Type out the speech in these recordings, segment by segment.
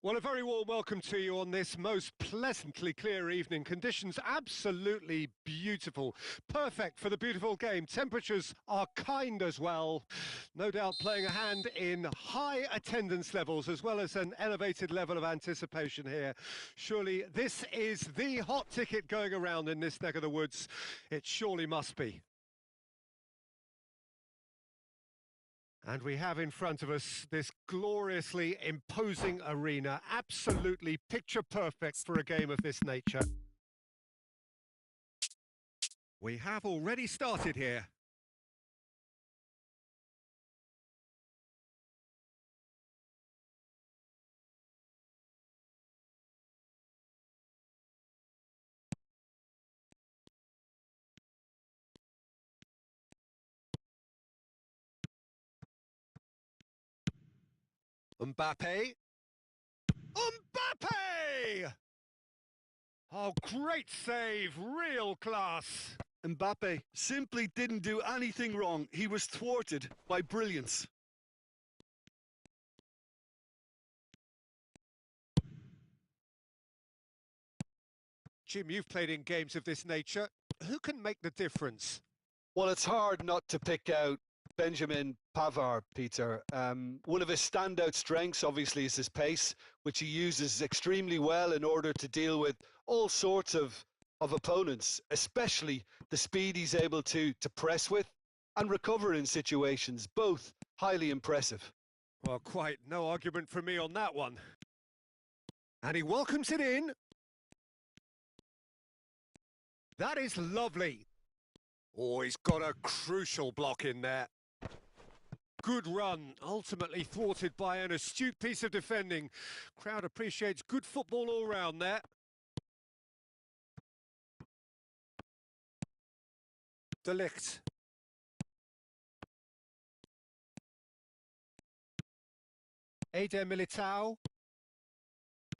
Well, a very warm welcome to you on this most pleasantly clear evening. Conditions absolutely beautiful. Perfect for the beautiful game. Temperatures are kind as well. No doubt playing a hand in high attendance levels as well as an elevated level of anticipation here. Surely this is the hot ticket going around in this neck of the woods. It surely must be. And we have in front of us this gloriously imposing arena, absolutely picture perfect for a game of this nature. We have already started here. Mbappe. Mbappe! Oh, great save, real class. Mbappe simply didn't do anything wrong. He was thwarted by brilliance. Jim, you've played in games of this nature. Who can make the difference? Well, it's hard not to pick out Benjamin Pavard, Peter. One of his standout strengths, obviously, is his pace, which he uses extremely well in order to deal with all sorts of opponents, especially the speed he's able to press with and recover in situations, both highly impressive. Well, quite no argument from me on that one. And he welcomes it in. That is lovely. Oh, he's got a crucial block in there. Good run, ultimately thwarted by an astute piece of defending. Crowd appreciates good football all round there. De Ligt. Eder Militao.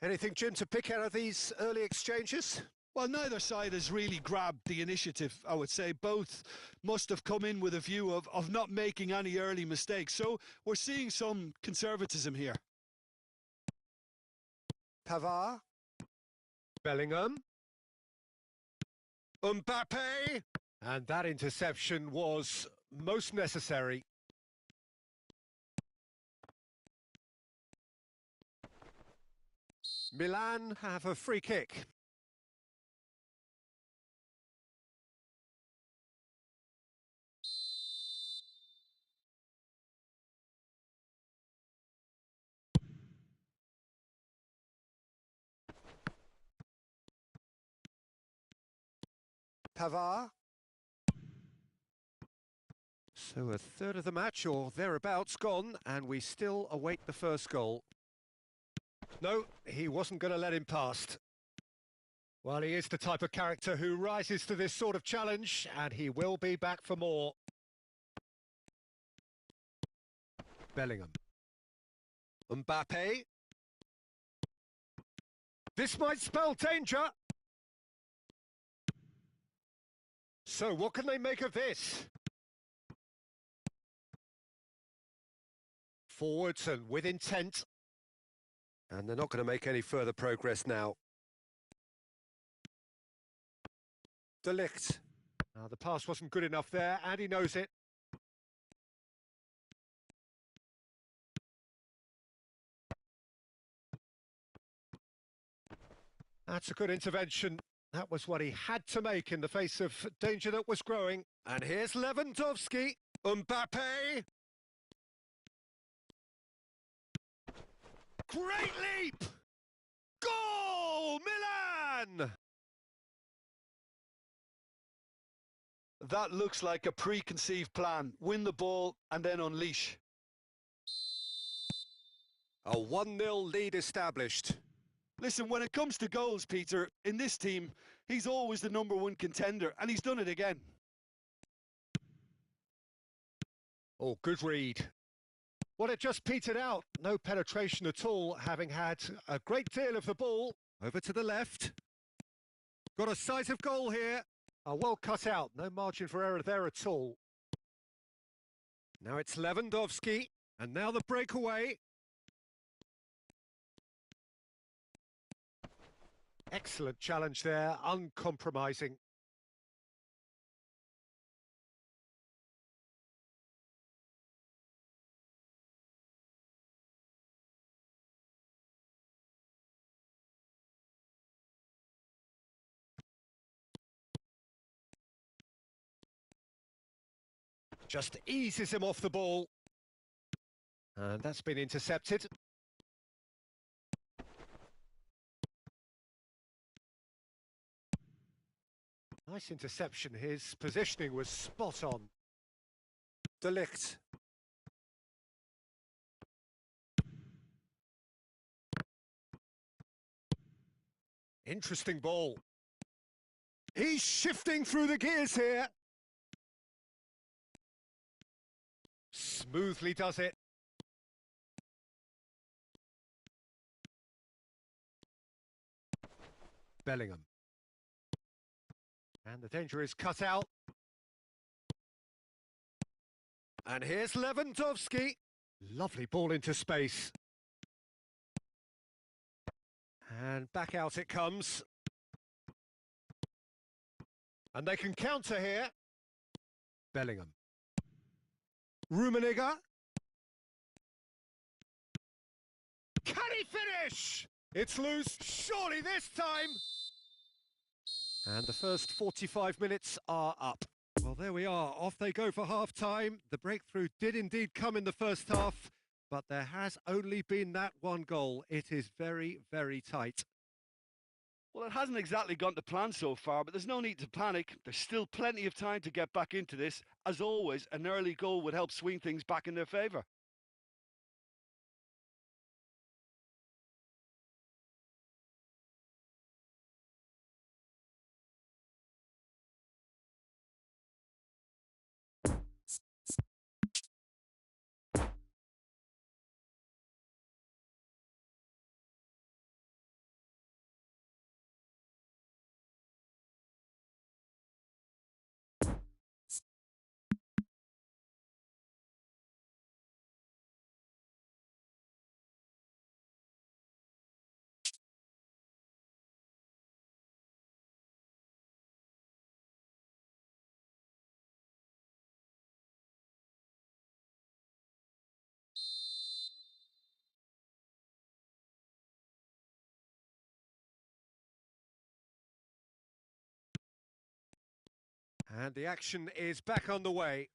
Anything, Jim, to pick out of these early exchanges? Well, neither side has really grabbed the initiative, I would say. Both must have come in with a view of not making any early mistakes. So we're seeing some conservatism here. Pavard. Bellingham. Mbappe. And that interception was most necessary. Milan have a free kick. Pavard. So a third of the match or thereabouts gone, and we still await the first goal. No, he wasn't going to let him past. Well, he is the type of character who rises to this sort of challenge, and he will be back for more. Bellingham. Mbappe. This might spell danger. So what can they make of this? Forwards and with intent. And they're not going to make any further progress now. De Ligt. Now, the pass wasn't good enough there, and he knows it. That's a good intervention. That was what he had to make in the face of danger that was growing. And here's Lewandowski. Mbappe. Great leap! Goal! Milan! That looks like a preconceived plan. Win the ball and then unleash. A 1-0 lead established. Listen, when it comes to goals, Peter, in this team, he's always the #1 contender, and he's done it again. Oh, good read. Well, it just petered out. No penetration at all, having had a great deal of the ball. Over to the left. Got a sight of goal here. Well cut out. No margin for error there at all. Now it's Lewandowski. And now the breakaway. Excellent challenge there, uncompromising. Just eases him off the ball. And that's been intercepted. Nice interception. His positioning was spot on. De Ligt. Interesting ball. He's shifting through the gears here. Smoothly does it. Bellingham. And the danger is cut out. And here's Lewandowski. Lovely ball into space. And back out it comes. And they can counter here. Bellingham. Rummenigge. Can he finish? It's loose, surely this time. And the first 45 minutes are up. Well, there we are. Off they go for half-time. The breakthrough did indeed come in the first half, but there has only been that one goal. It is very, very tight. Well, it hasn't exactly gone to plan so far, but there's no need to panic. There's still plenty of time to get back into this. As always, an early goal would help swing things back in their favour. And the action is back on the way.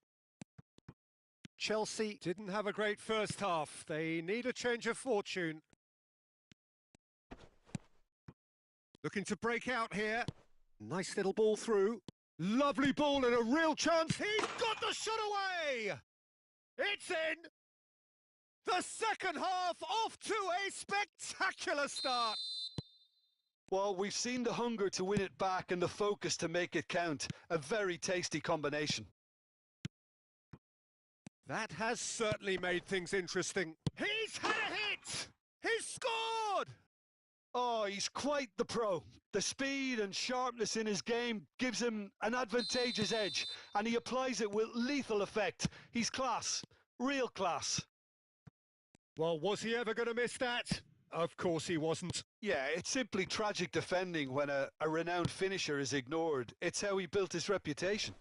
Chelsea didn't have a great first half. They need a change of fortune. Looking to break out here. Nice little ball through. Lovely ball and a real chance. He's got the shot away! It's in! The second half off to a spectacular start. Well, we've seen the hunger to win it back and the focus to make it count. A very tasty combination. That has certainly made things interesting. He's had a hit! He's scored! Oh, he's quite the pro. The speed and sharpness in his game gives him an advantageous edge, and he applies it with lethal effect. He's class. Real class. Well, was he ever going to miss that? Of course he wasn't. Yeah, it's simply tragic defending when a renowned finisher is ignored. It's how he built his reputation.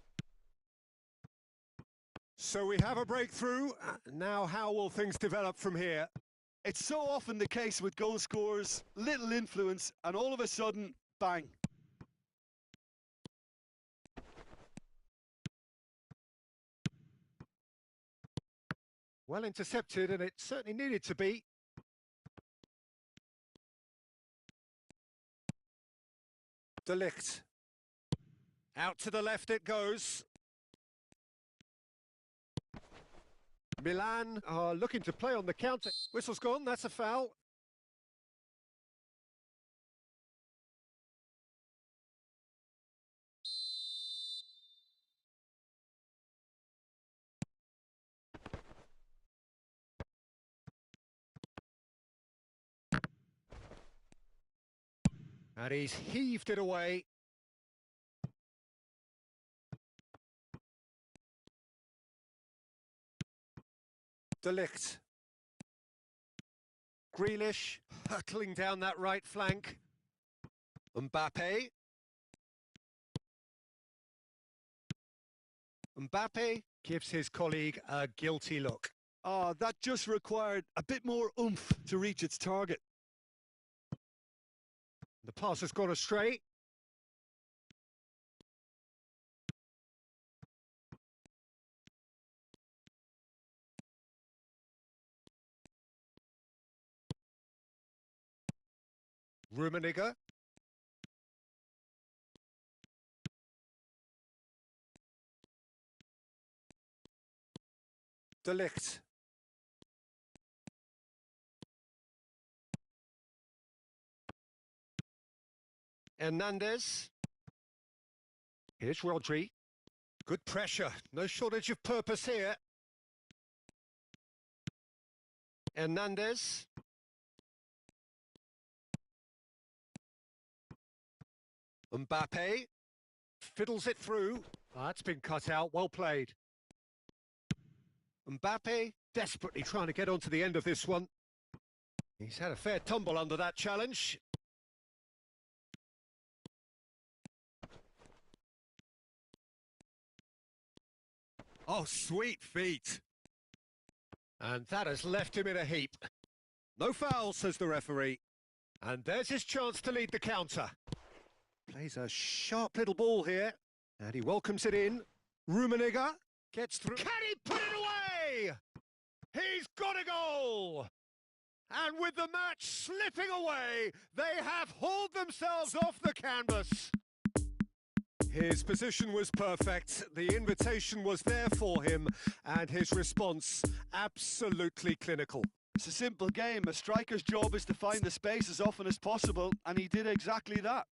So we have a breakthrough. Now how will things develop from here? It's so often the case with goal scorers, little influence, and all of a sudden, bang. Well intercepted, and it certainly needed to be. De Ligt. Out to the left it goes. Milan are looking to play on the counter. Whistle's gone, that's a foul. And he's heaved it away. De Ligt. Grealish hurtling down that right flank. Mbappe. Mbappe gives his colleague a guilty look. Oh, that just required a bit more oomph to reach its target. The pass has gone astray. Rummenigge. De Ligt. Hernandez. Here's Rodri. Good pressure. No shortage of purpose here. Hernandez. Mbappe. Fiddles it through. That's been cut out. Well played. Mbappe desperately trying to get onto the end of this one. He's had a fair tumble under that challenge. Oh, sweet feet. And that has left him in a heap. No foul, says the referee. And there's his chance to lead the counter. Plays a sharp little ball here. And he welcomes it in. Rummenigge gets through. Can he put it away? He's got a goal! And with the match slipping away, they have hauled themselves off the canvas. His position was perfect, the invitation was there for him, and his response absolutely clinical. It's a simple game. A striker's job is to find the space as often as possible, and he did exactly that.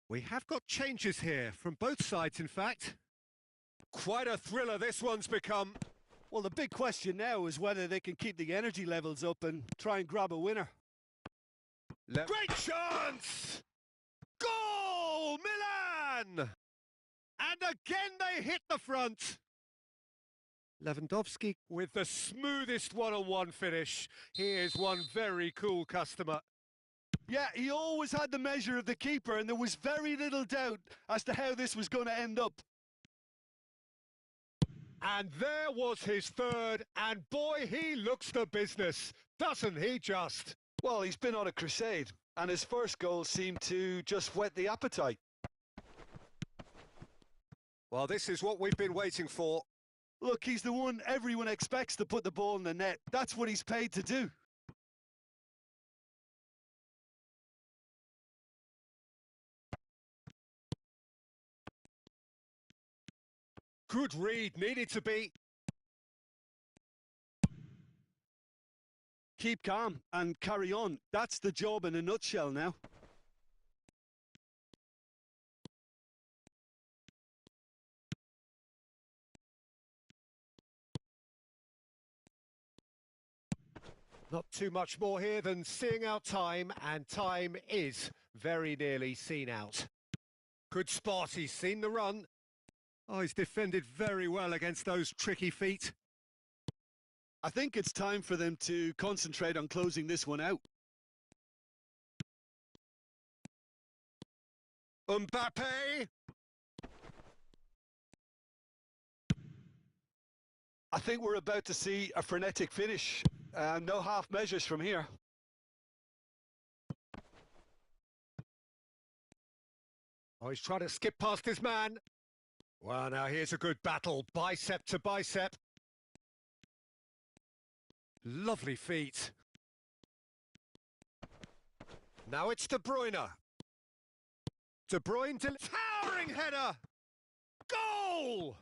We have got changes here, from both sides in fact. Quite a thriller this one's become. Well, the big question now is whether they can keep the energy levels up and try and grab a winner. Great chance! Goal! Milan! And again they hit the front. Lewandowski with the smoothest one-on-one finish. He is one very cool customer. Yeah, he always had the measure of the keeper, and there was very little doubt as to how this was going to end up. And there was his third, and boy, he looks the business, doesn't he just? Well, he's been on a crusade, and his first goal seemed to just whet the appetite. Well, this is what we've been waiting for. Look, he's the one everyone expects to put the ball in the net. That's what he's paid to do. Good read, needed to be. Keep calm and carry on. That's the job in a nutshell now. Not too much more here than seeing out time, and time is very nearly seen out. Good spot, he's seen the run. Oh, he's defended very well against those tricky feet. I think it's time for them to concentrate on closing this one out. Mbappe! I think we're about to see a frenetic finish. No half measures from here. Oh, he's trying to skip past his man. Well, now here's a good battle, bicep to bicep. Lovely feet. Now it's De Bruyne. De Bruyne, towering header! Goal!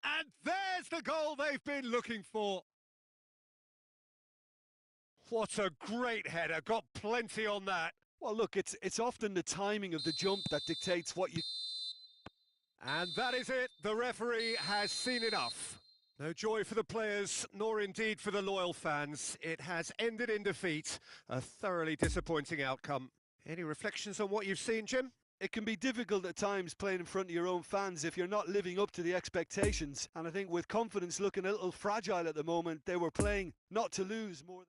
And there's the goal they've been looking for. What a great header, got plenty on that. Well, look, it's often the timing of the jump that dictates what you... And that is it, the referee has seen enough. No joy for the players, nor indeed for the loyal fans. It has ended in defeat, a thoroughly disappointing outcome. Any reflections on what you've seen, Jim? It can be difficult at times playing in front of your own fans if you're not living up to the expectations. And I think with confidence looking a little fragile at the moment, they were playing not to lose more.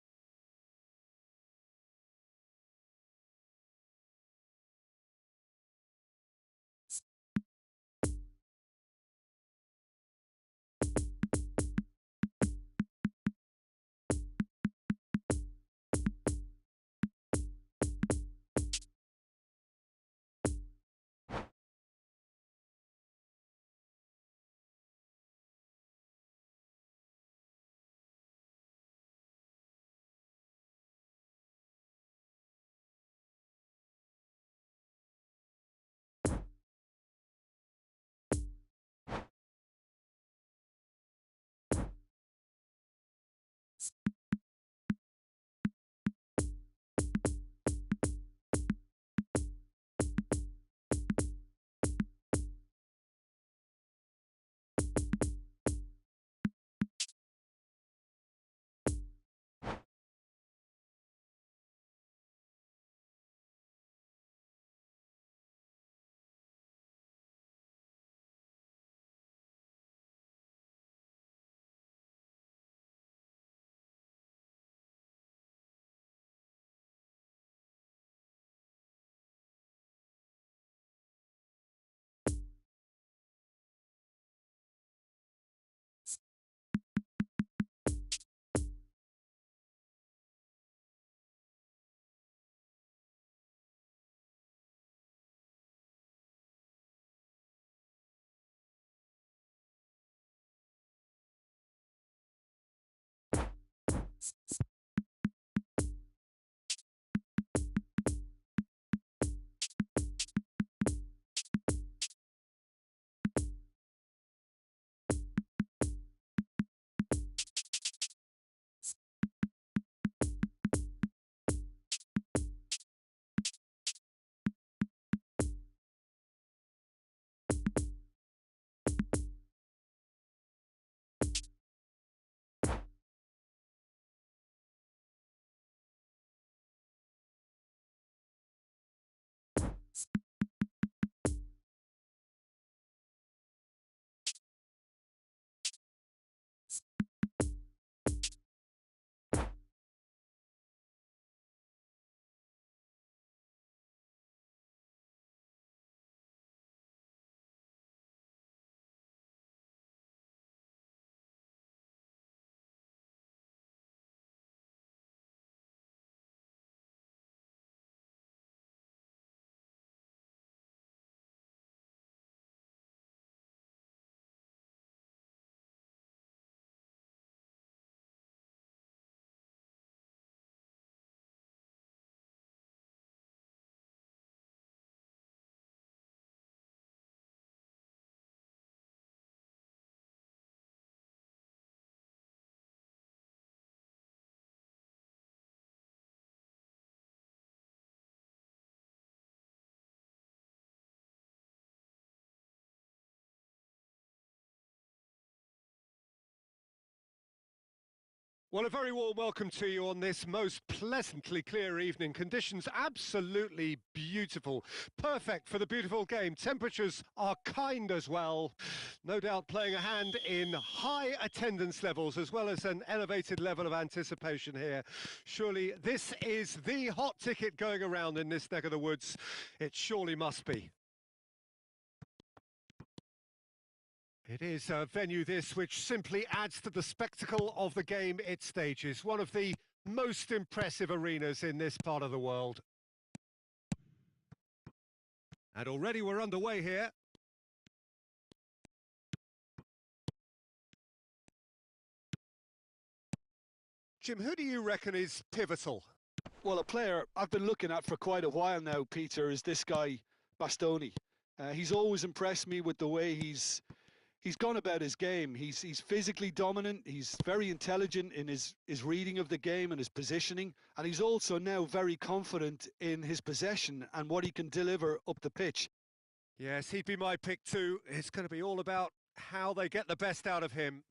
Well, a very warm welcome to you on this most pleasantly clear evening. Conditions absolutely beautiful. Perfect for the beautiful game. Temperatures are kind as well. No doubt playing a hand in high attendance levels as well as an elevated level of anticipation here. Surely this is the hot ticket going around in this neck of the woods. It surely must be. It is a venue this which simply adds to the spectacle of the game it stages. One of the most impressive arenas in this part of the world. And already we're underway here. Jim, who do you reckon is pivotal? Well, a player I've been looking at for quite a while now, Peter, is this guy, Bastoni. He's always impressed me with the way he's gone about his game. He's physically dominant, he's very intelligent in his reading of the game and his positioning, and he's also now very confident in his possession and what he can deliver up the pitch. Yes, he'd be my pick too. It's going to be all about how they get the best out of him.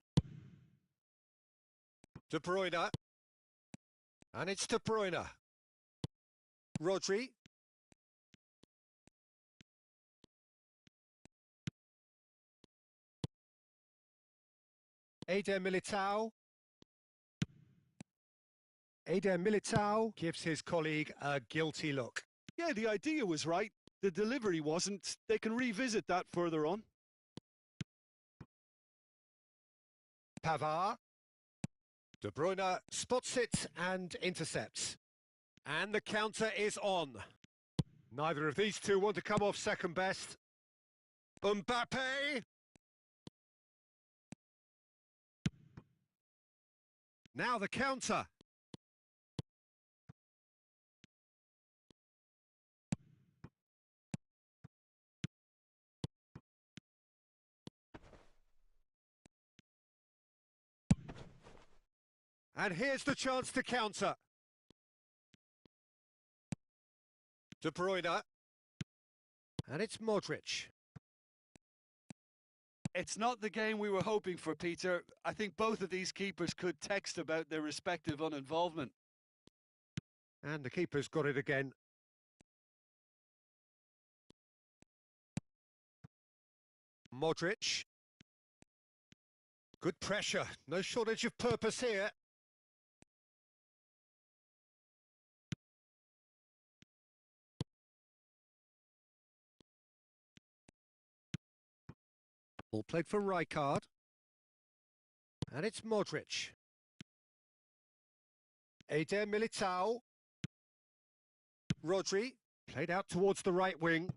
De Bruyne. And it's De Bruyne. Rodri. Eder Militao. Eder Militao gives his colleague a guilty look. Yeah, the idea was right. The delivery wasn't. They can revisit that further on. Pavard. De Bruyne spots it and intercepts. And the counter is on. Neither of these two want to come off second best. Mbappe. Now the counter. And here's the chance to counter. De Bruyne. And it's Modric. It's not the game we were hoping for, Peter. I think both of these keepers could text about their respective uninvolvement. And the keeper's got it again. Modric. Good pressure. No shortage of purpose here. Ball played for Rijkaard. And it's Modric. Eder Militao. Rodri. Played out towards the right wing.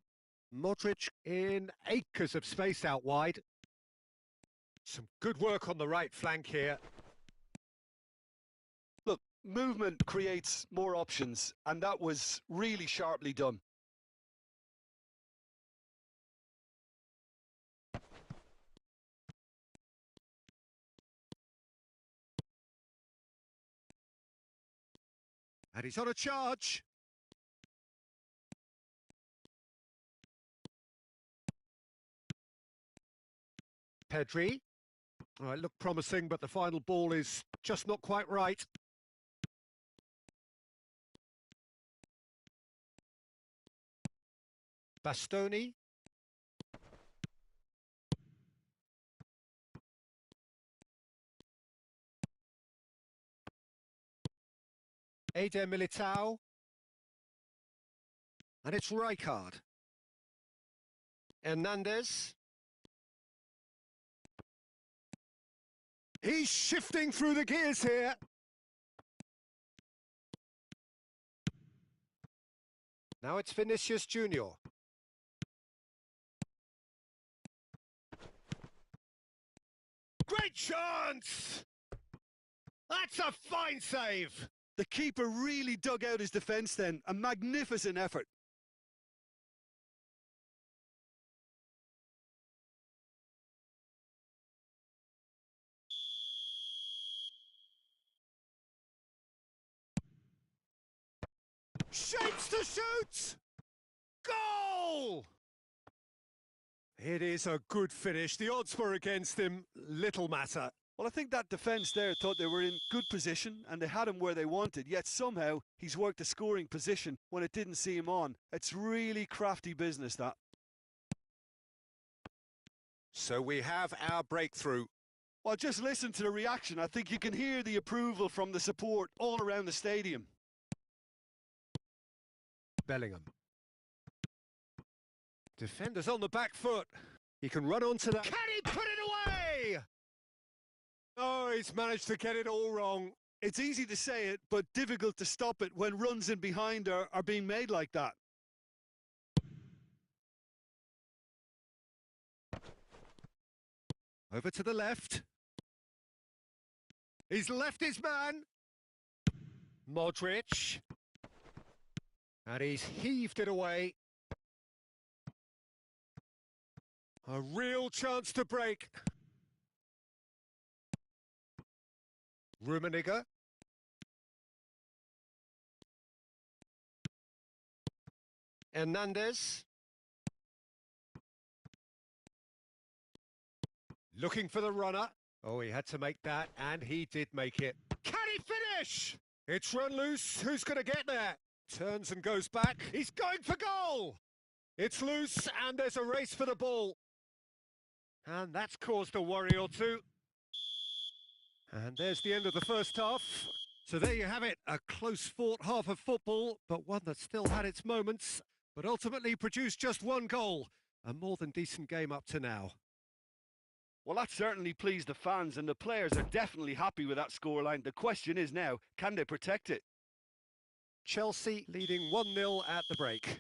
Modric in acres of space out wide. Some good work on the right flank here. Look, movement creates more options, and that was really sharply done. And he's on a charge. Pedri. Oh, it looked promising, but the final ball is just not quite right. Bastoni. Eder Militao. And it's Rijkaard. Hernandez. He's shifting through the gears here. Now it's Vinicius Junior. Great chance! That's a fine save! The keeper really dug out his defence then. A magnificent effort. Shapes to shoot! Goal! It is a good finish. The odds were against him. Little matter. Well, I think that defence there thought they were in good position and they had him where they wanted, yet somehow he's worked a scoring position when it didn't see him on. It's really crafty business, that. So we have our breakthrough. Well, just listen to the reaction. I think you can hear the approval from the support all around the stadium. Bellingham. Defenders on the back foot. He can run onto that. Can he put it away? Oh, he's managed to get it all wrong. It's easy to say it, but difficult to stop it when runs in behind are being made like that. Over to the left. He's left his man. Modric. And he's heaved it away. A real chance to break. Rummenigge. Hernandez. Looking for the runner. Oh, he had to make that, and he did make it. Can he finish? It's run loose. Who's going to get there? Turns and goes back. He's going for goal. It's loose, and there's a race for the ball. And that's caused a worry or two. And there's the end of the first half. So there you have it, a close-fought half of football, but one that still had its moments, but ultimately produced just one goal. A more than decent game up to now. Well, that certainly pleased the fans, and the players are definitely happy with that scoreline. The question is now, can they protect it? Chelsea leading 1-0 at the break.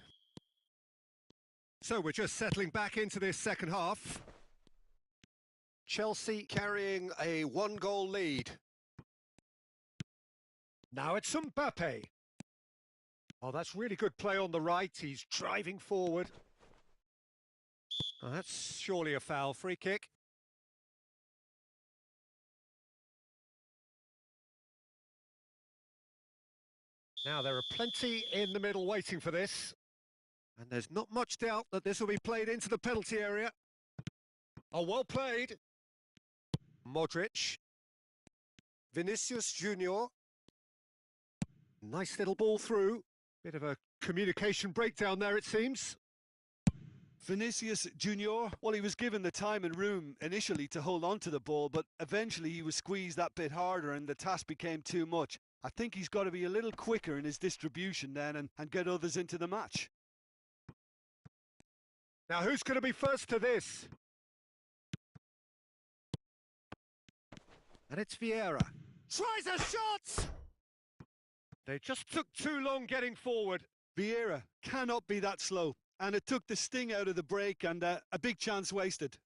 So we're just settling back into this second half. Chelsea carrying a one-goal lead. Now it's Mbappe. Oh, that's really good play on the right. He's driving forward. Oh, that's surely a foul. Free kick. Now, there are plenty in the middle waiting for this. And there's not much doubt that this will be played into the penalty area. Oh, well played. Modric. Vinicius Junior. Nice little ball through. Bit of a communication breakdown there, it seems. Vinicius Junior, well, he was given the time and room initially to hold on to the ball, but eventually he was squeezed that bit harder and the task became too much. I think he's got to be a little quicker in his distribution then and get others into the match. Now, who's going to be first to this? And it's Vieira. Tries a shot! They just took too long getting forward. Vieira cannot be that slow. And it took the sting out of the break and a big chance wasted.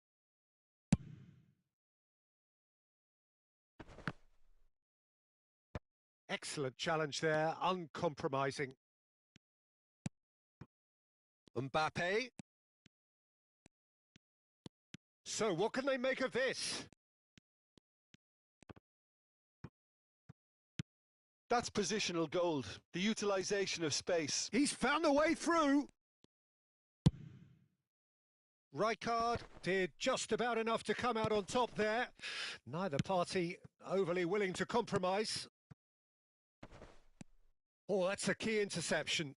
Excellent challenge there, uncompromising. Mbappe. So what can they make of this? That's positional gold, the utilisation of space. He's found a way through. Rijkaard did just about enough to come out on top there. Neither party overly willing to compromise. Oh, that's a key interception.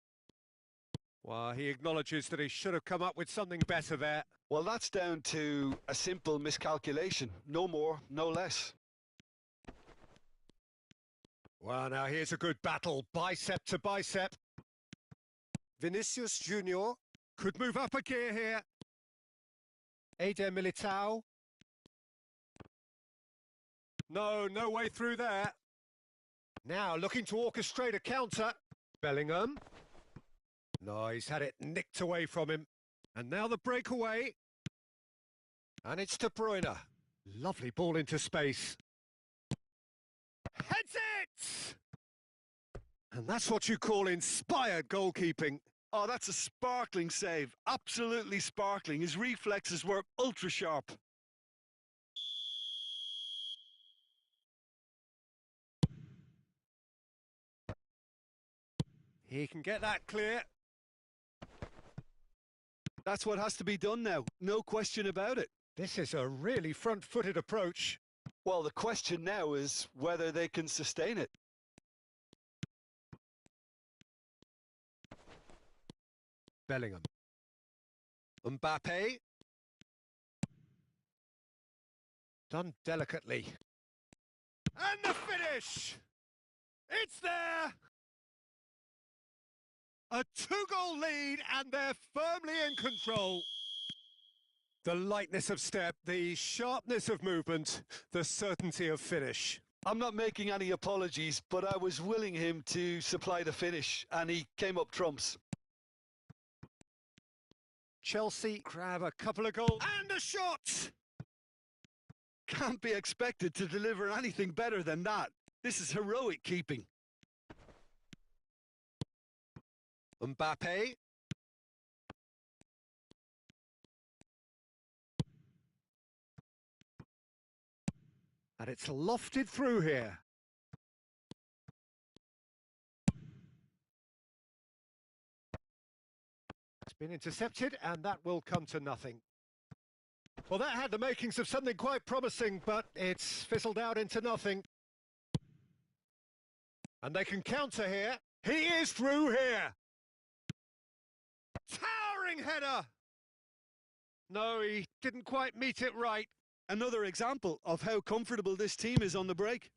Well, he acknowledges that he should have come up with something better there. Well, that's down to a simple miscalculation. No more, no less. Well, now here's a good battle, bicep to bicep. Vinicius Junior could move up a gear here. Eder Militao. No way through there. Now looking to orchestrate a counter. Bellingham. No, he's had it nicked away from him. And now the breakaway. And it's De Bruyne. Lovely ball into space. Heads it! And that's what you call inspired goalkeeping. Oh, that's a sparkling save. Absolutely sparkling. His reflexes were ultra sharp. He can get that clear. That's what has to be done now. No question about it. This is a really front-footed approach. Well, the question now is whether they can sustain it. Bellingham. Mbappe. Done delicately. And the finish! It's there! A 2-goal lead, and they're firmly in control. The lightness of step, the sharpness of movement, the certainty of finish. I'm not making any apologies, but I was willing him to supply the finish, and he came up trumps. Chelsea grab a couple of goals and a shot! Can't be expected to deliver anything better than that. This is heroic keeping. Mbappe. And it's lofted through here. It's been intercepted, and that will come to nothing. Well, that had the makings of something quite promising, but it's fizzled out into nothing. And they can counter here. He is through here. Towering header. No, he didn't quite meet it right. Another example of how comfortable this team is on the break.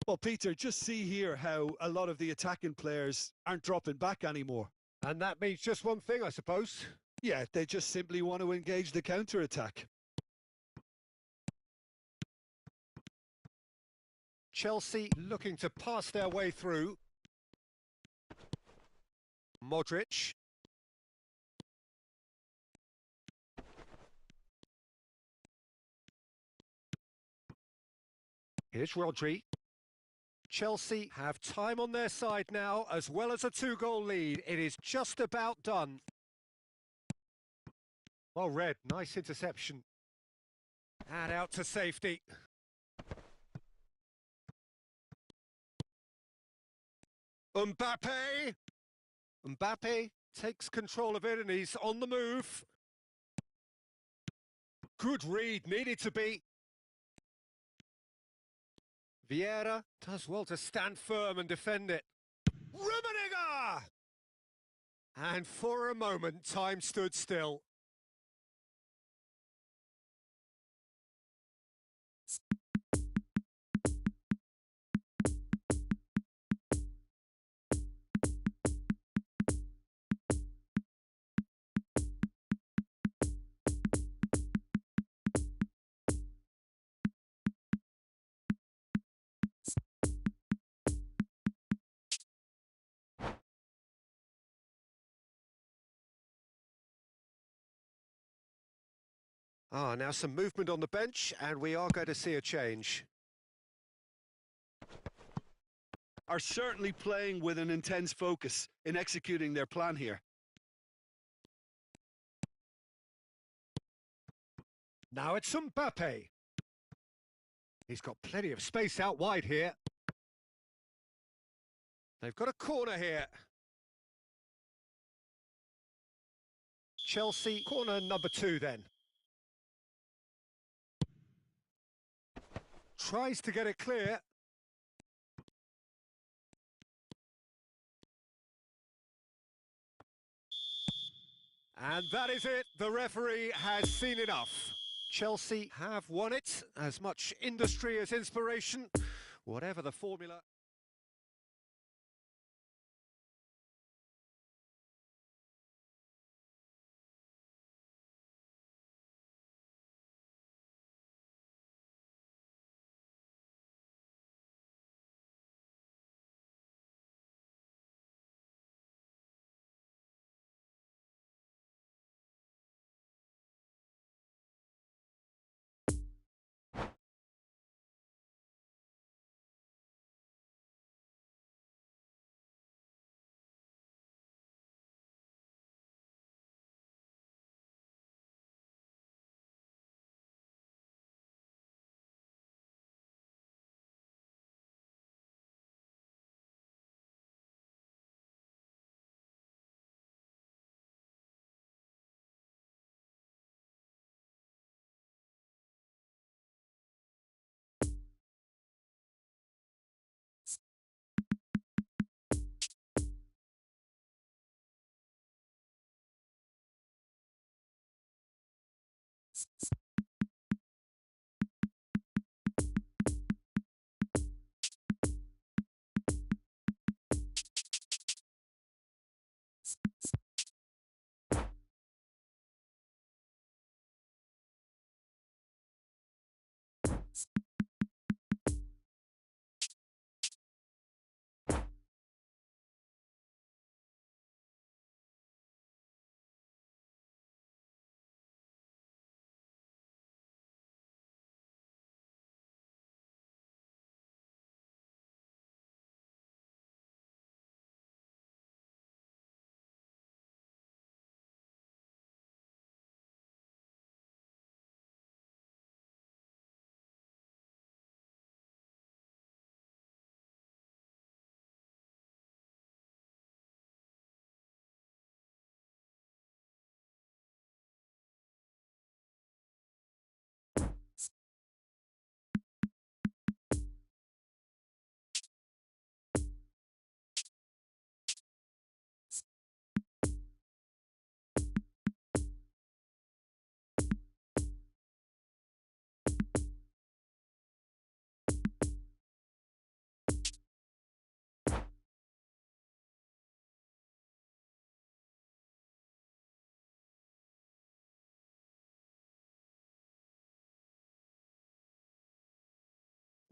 Well, Peter, just see here how a lot of the attacking players aren't dropping back anymore. And that means just one thing, I suppose. Yeah, they just simply want to engage the counter-attack. Chelsea looking to pass their way through. Modric. Here's Rodri. Chelsea have time on their side now, as well as a 2-goal lead. It is just about done. Well read, nice interception. And out to safety. Mbappe! Mbappe takes control of it and he's on the move. Good read, needed to be. Vieira does well to stand firm and defend it. Rummenigge! And for a moment, time stood still. Now some movement on the bench, and we are going to see a change. Are certainly playing with an intense focus in executing their plan here. Now it's Mbappe. He's got plenty of space out wide here. They've got a corner here. Chelsea, corner number 2 then. Tries to get it clear. And that is it. The referee has seen enough. Chelsea have won it. As much industry as inspiration. Whatever the formula.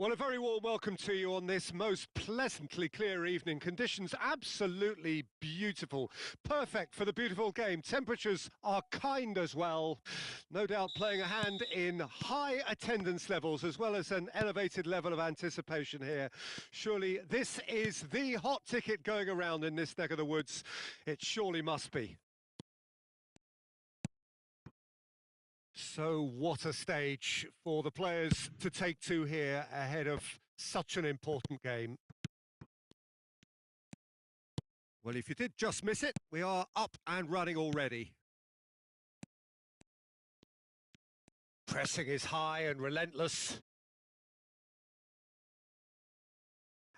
Well, a very warm welcome to you on this most pleasantly clear evening. Conditions absolutely beautiful. Perfect for the beautiful game. Temperatures are kind as well. No doubt playing a hand in high attendance levels as well as an elevated level of anticipation here. Surely this is the hot ticket going around in this neck of the woods. It surely must be. So what a stage for the players to take to here ahead of such an important game. Well, if you did just miss it, we are up and running already. Pressing is high and relentless.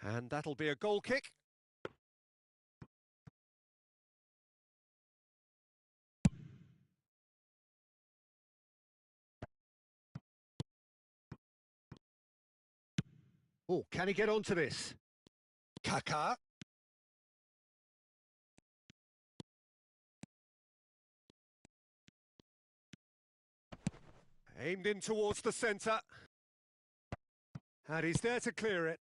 And that'll be a goal kick. Oh, can he get onto this? Kaka. Aimed in towards the centre. And he's there to clear it.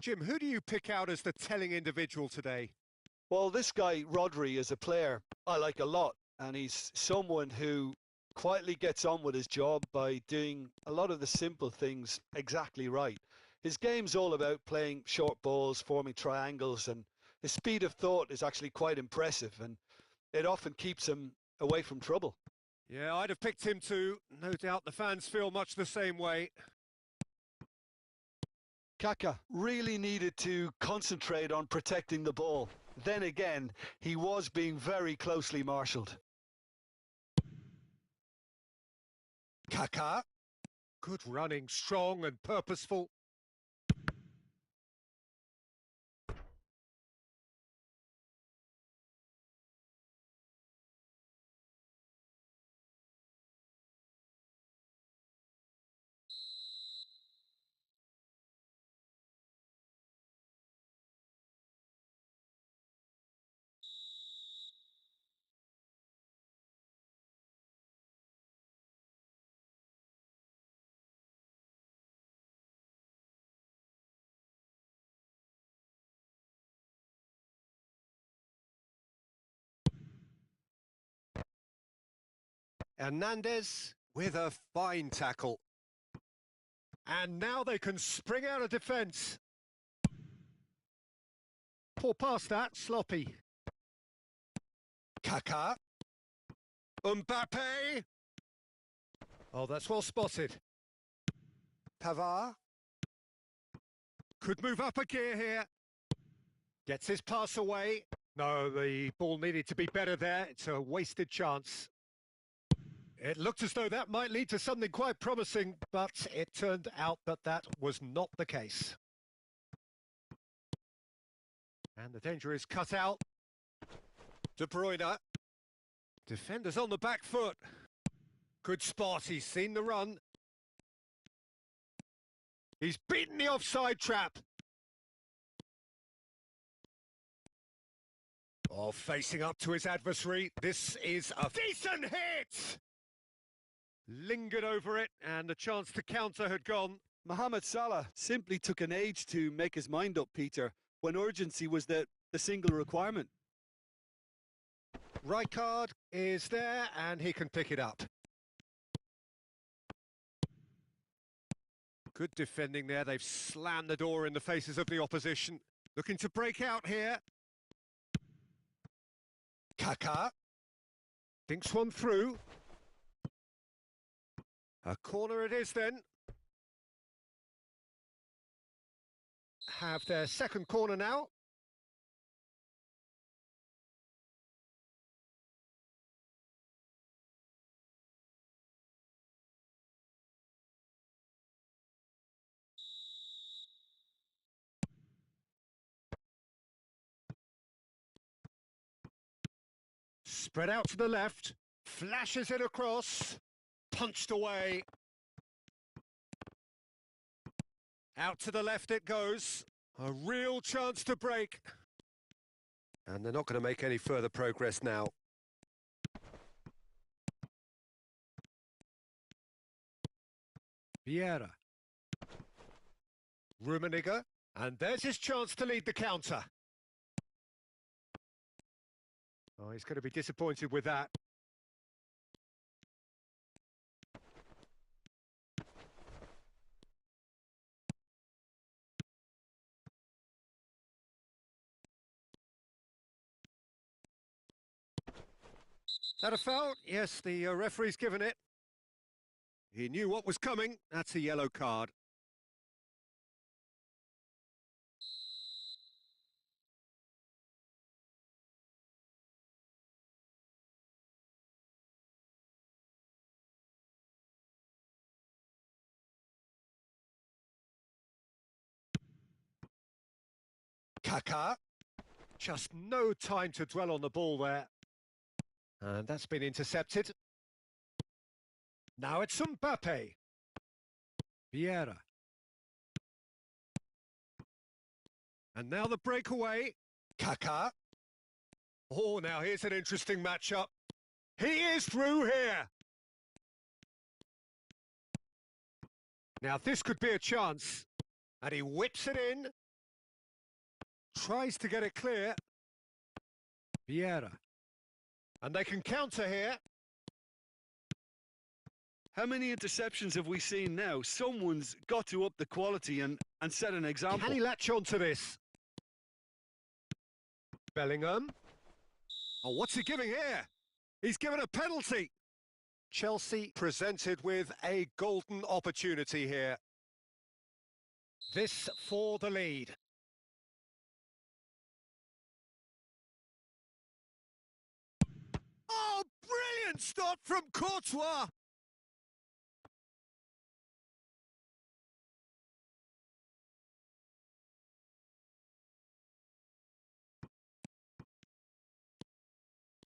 Jim, who do you pick out as the telling individual today? Well, this guy, Rodri, is a player I like a lot, and he's someone who quietly gets on with his job by doing a lot of the simple things exactly right. His game's all about playing short balls, forming triangles, and his speed of thought is actually quite impressive, and it often keeps him away from trouble. Yeah, I'd have picked him too. No doubt the fans feel much the same way. Kaka really needed to concentrate on protecting the ball. Then again, he was being very closely marshalled. Kaka. Good running, strong and purposeful. Hernandez with a fine tackle. And now they can spring out of defence. Poor pass that, sloppy. Kaka. Mbappe. Oh, that's well spotted. Pavard. Could move up a gear here. Gets his pass away. No, the ball needed to be better there. It's a wasted chance. It looked as though that might lead to something quite promising, but it turned out that that was not the case. And the danger is cut out. De Bruyne. Defenders on the back foot. Good spot, he's seen the run. He's beaten the offside trap. Oh, facing up to his adversary. This is a decent hit! Lingered over it, and the chance to counter had gone. Mohamed Salah simply took an age to make his mind up, Peter, when urgency was the single requirement. Rijkaard is there, and he can pick it up. Good defending there. They've slammed the door in the faces of the opposition. Looking to break out here. Kaká thinks one through. A corner it is then. Have their second corner now. Spread out to the left, flashes it across, punched away. Out to the left it goes, a real chance to break. And they're not going to make any further progress now. Vieira. Rummenigge, and there's his chance to lead the counter. Oh, he's going to be disappointed with that. That a foul? Yes, the referee's given it. He knew what was coming. That's a yellow card. Kaká. Just no time to dwell on the ball there. And that's been intercepted. Now it's Mbappe. Vieira. And now the breakaway. Kaká. Oh, now here's an interesting matchup. He is through here. Now this could be a chance. And he whips it in. Tries to get it clear. Vieira. And they can counter here. How many interceptions have we seen now? Someone's got to up the quality and set an example. Can he latch on to this? Bellingham. Oh, what's he giving here? He's given a penalty. Chelsea presented with a golden opportunity here. This for the lead. Oh, brilliant stop from Courtois!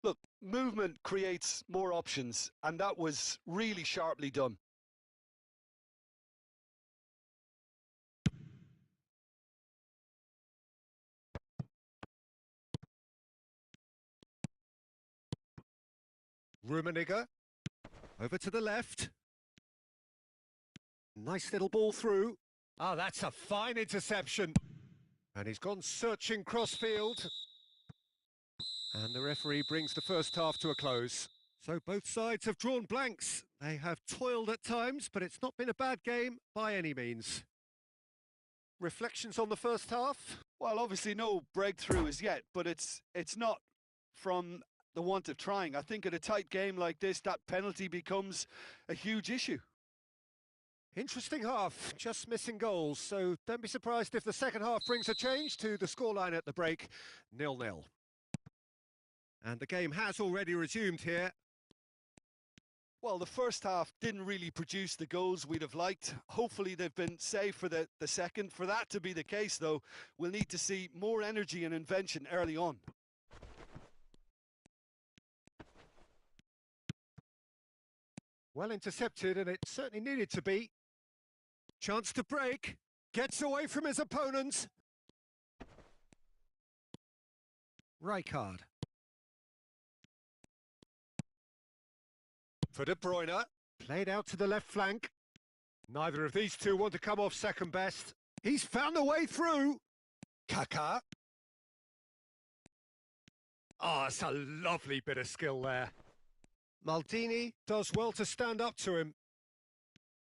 Look, movement creates more options, and that was really sharply done. Rummenigge. Over to the left. Nice little ball through. Ah, that's a fine interception. And he's gone searching crossfield. And the referee brings the first half to a close. So both sides have drawn blanks. They have toiled at times, but it's not been a bad game by any means. Reflections on the first half? Well, obviously no breakthrough as yet, but it's not from the want of trying. I think in a tight game like this, that penalty becomes a huge issue. Interesting half, just missing goals, so don't be surprised if the second half brings a change to the scoreline at the break, 0-0. And the game has already resumed here. Well, the first half didn't really produce the goals we'd have liked. Hopefully they've been saved for the second. For that to be the case, though, we'll need to see more energy and invention early on. Well intercepted, and it certainly needed to be. Chance to break. Gets away from his opponent. Rijkaard. For De Bruyne. Played out to the left flank. Neither of these two want to come off second best. He's found a way through. Kaká. Oh, it's a lovely bit of skill there. Maldini does well to stand up to him.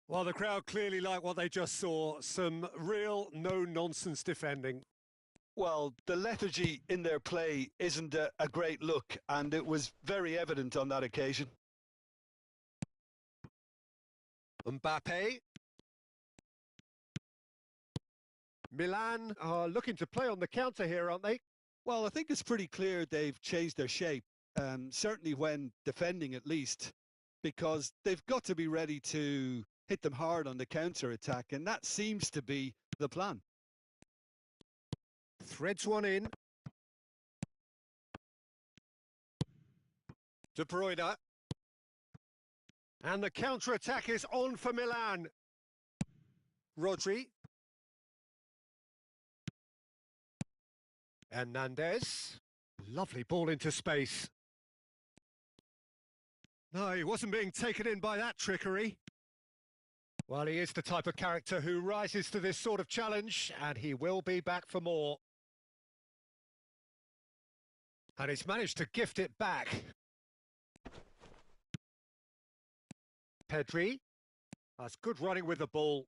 Well, the crowd clearly like what they just saw. Some real no-nonsense defending. Well, the lethargy in their play isn't a great look, and it was very evident on that occasion. Mbappe. Milan are looking to play on the counter here, aren't they? Well, I think it's pretty clear they've changed their shape, certainly when defending at least, because they've got to be ready to hit them hard on the counter-attack, and that seems to be the plan. Threads one in. De Bruyne. And the counter-attack is on for Milan. Rodri. Hernandez. Lovely ball into space. No, he wasn't being taken in by that trickery. Well, he is the type of character who rises to this sort of challenge, and he will be back for more. And he's managed to gift it back. Pedri. That's good running with the ball.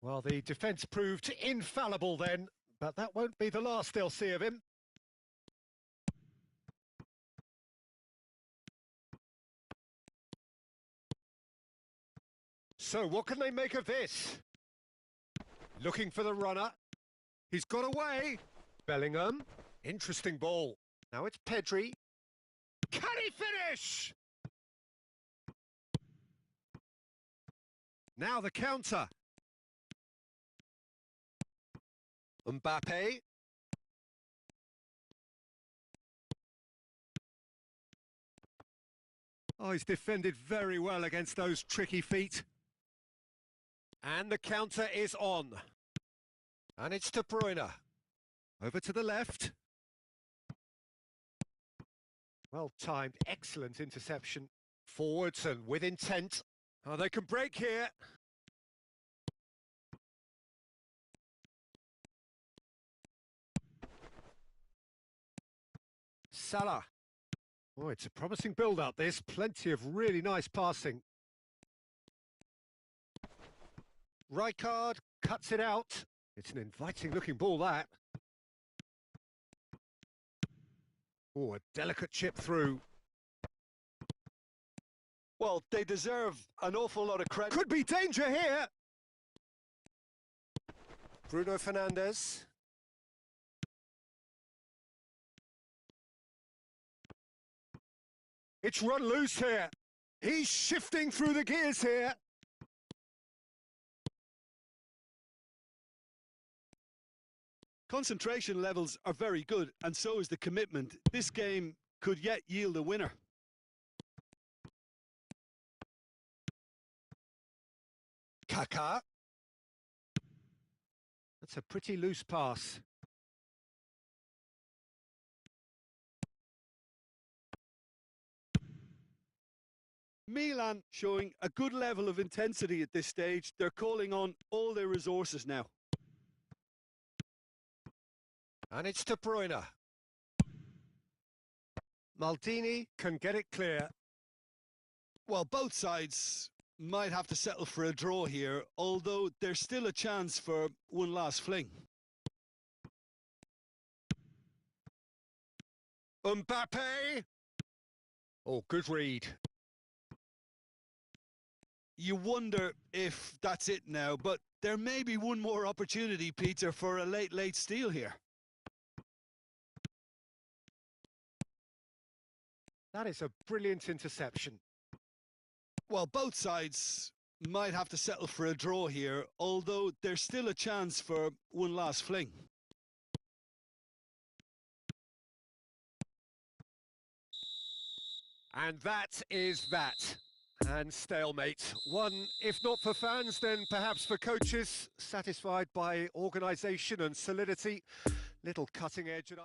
Well, the defence proved infallible then, but that won't be the last they'll see of him. So what can they make of this? Looking for the runner. He's got away. Bellingham. Interesting ball. Now it's Pedri. Can he finish? Now the counter. Mbappe. Oh, he's defended very well against those tricky feet. And the counter is on. And it's De Bruyne. Over to the left. Well timed, excellent interception. Forwards and with intent. Oh, they can break here. Salah. Oh, it's a promising build-up, this. Plenty of really nice passing. Rijkaard cuts it out. It's an inviting-looking ball, that. Oh, a delicate chip through. Well, they deserve an awful lot of credit. Could be danger here. Bruno Fernandes. It's run loose here. He's shifting through the gears here. Concentration levels are very good, and so is the commitment. This game could yet yield a winner. Kaká. That's a pretty loose pass. Milan showing a good level of intensity at this stage. They're calling on all their resources now. And it's De Bruyne. Maldini can get it clear. Well, both sides might have to settle for a draw here, although there's still a chance for one last fling. Mbappe. Oh, good read. You wonder if that's it now, but there may be one more opportunity, Peter, for a late steal here. That is a brilliant interception. Well, both sides might have to settle for a draw here, although there's still a chance for one last fling. And that is that. And stalemate. One, if not for fans, then perhaps for coaches, satisfied by organisation and solidity. Little cutting edge and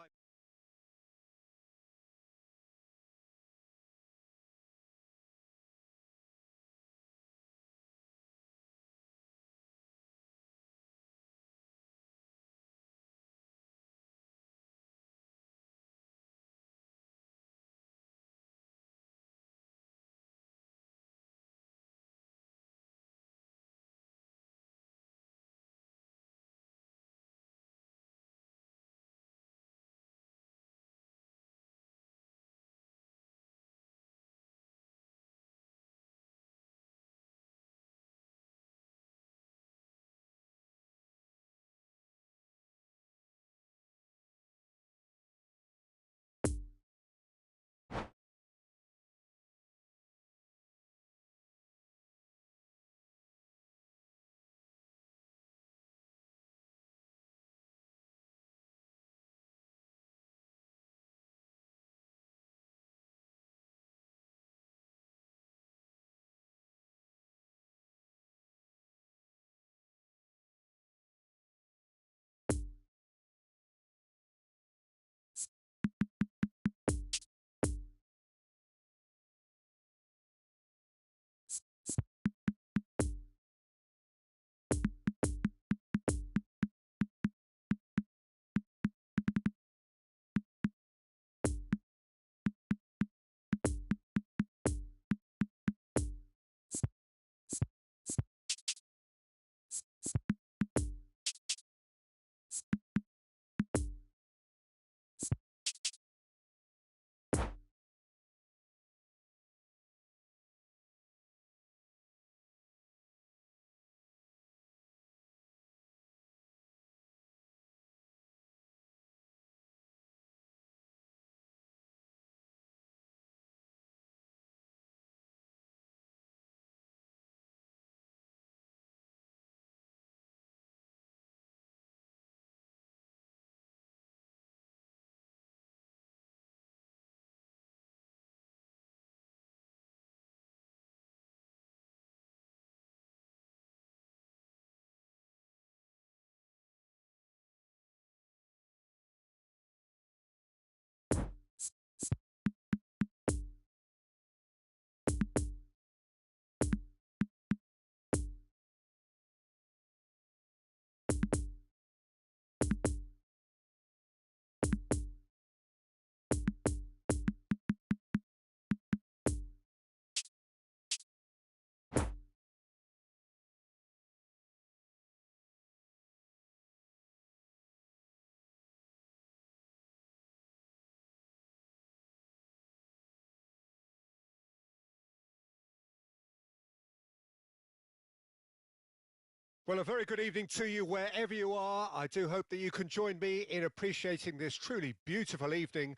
well, a very good evening to you wherever you are. I do hope that you can join me in appreciating this truly beautiful evening,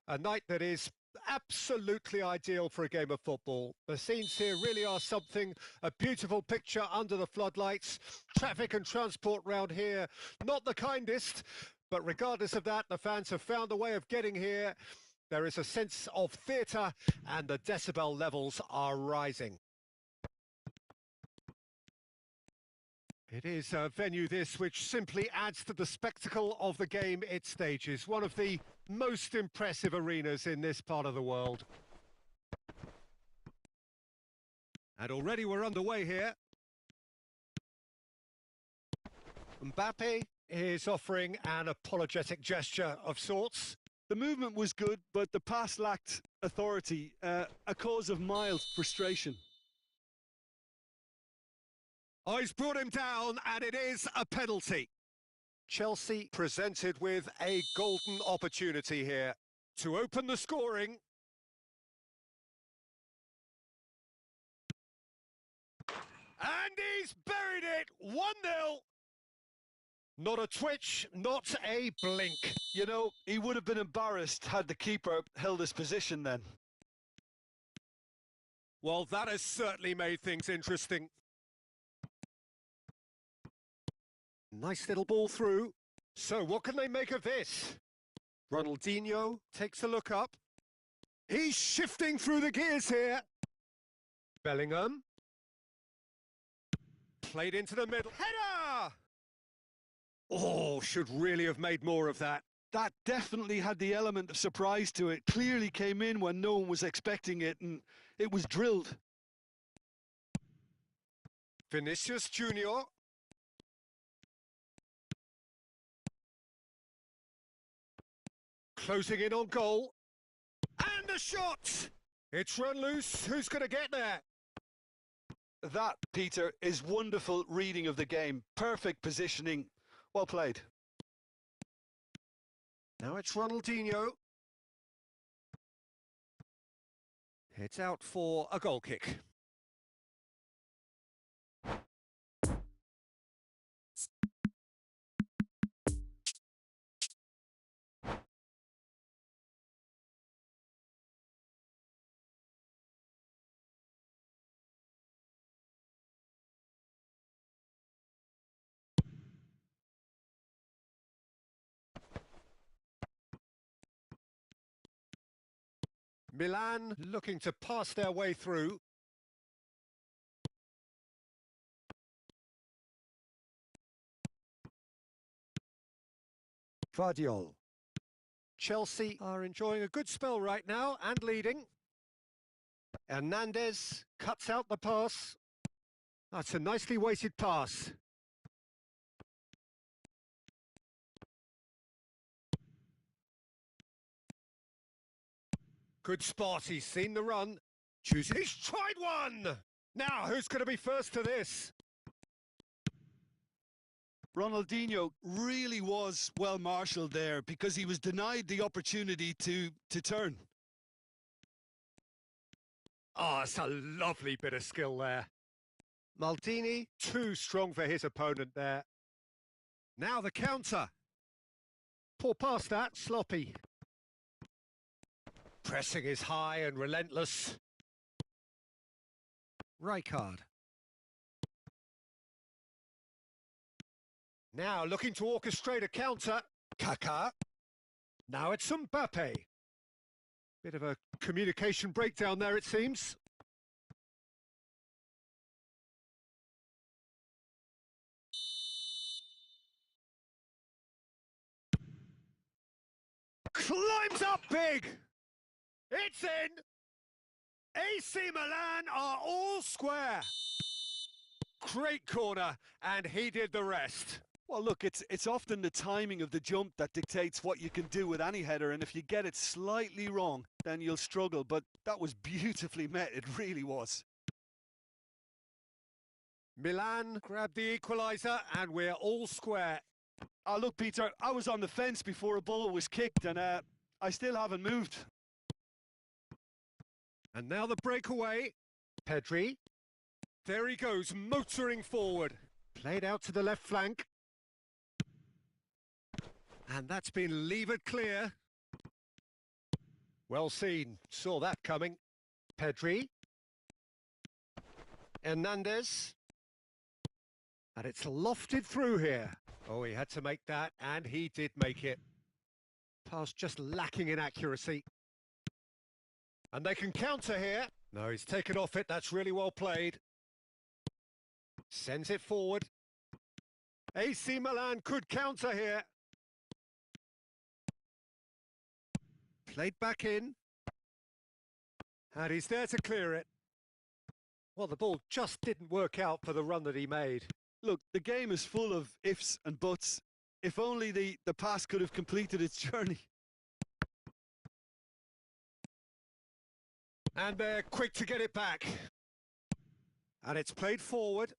a night that is absolutely ideal for a game of football. The scenes here really are something, a beautiful picture under the floodlights. Traffic and transport round here, not the kindest, but regardless of that, the fans have found a way of getting here. There is a sense of theatre and the decibel levels are rising. It is a venue this which simply adds to the spectacle of the game it stages. One of the most impressive arenas in this part of the world. And already we're underway here. Mbappe is offering an apologetic gesture of sorts. The movement was good, but the pass lacked authority, a cause of mild frustration. Oh, he's brought him down, and it is a penalty. Chelsea presented with a golden opportunity here to open the scoring. And he's buried it, 1-0. Not a twitch, not a blink. You know, he would have been embarrassed had the keeper held his position then. Well, that has certainly made things interesting. Nice little ball through. So what can they make of this? Ronaldinho takes a look up. He's shifting through the gears here. Bellingham. Played into the middle. Header! Oh, should really have made more of that. That definitely had the element of surprise to it. Clearly came in when no one was expecting it, and it was drilled. Vinicius Junior. Closing in on goal. And a shot! It's run loose. Who's going to get there? That, Peter, is wonderful reading of the game. Perfect positioning. Well played. Now it's Ronaldinho. It's out for a goal kick. Milan looking to pass their way through. Vardiol. Chelsea are enjoying a good spell right now and leading. Hernandez cuts out the pass. That's a nicely weighted pass. Good spot, he's seen the run. He's tried one! Now, who's going to be first to this? Ronaldinho really was well marshalled there because he was denied the opportunity to turn. Oh, it's a lovely bit of skill there. Maldini, too strong for his opponent there. Now the counter. Poor past that, sloppy. Pressing is high and relentless. Rijkaard. Now looking to orchestrate a counter. Kaká. Now it's Mbappe. Bit of a communication breakdown there, it seems. Climbs up big! It's in! AC Milan are all square. Great corner, and he did the rest. Well, look, it's often the timing of the jump that dictates what you can do with any header, and if you get it slightly wrong, then you'll struggle, but that was beautifully met, it really was. Milan grabbed the equaliser, and we're all square. Oh, look, Peter, I was on the fence before a ball was kicked, and I still haven't moved. And now the breakaway. Pedri. There he goes, motoring forward. Played out to the left flank. And that's been levered clear. Well seen, saw that coming. Pedri. Hernandez. And it's lofted through here. Oh, he had to make that, and he did make it. Pass just lacking in accuracy. And they can counter here. No, he's taken off it, that's really well played. Sends it forward. AC Milan could counter here. Played back in. And he's there to clear it. Well, the ball just didn't work out for the run that he made. Look, the game is full of ifs and buts. If only the pass could have completed its journey. And they're quick to get it back. And it's played forward.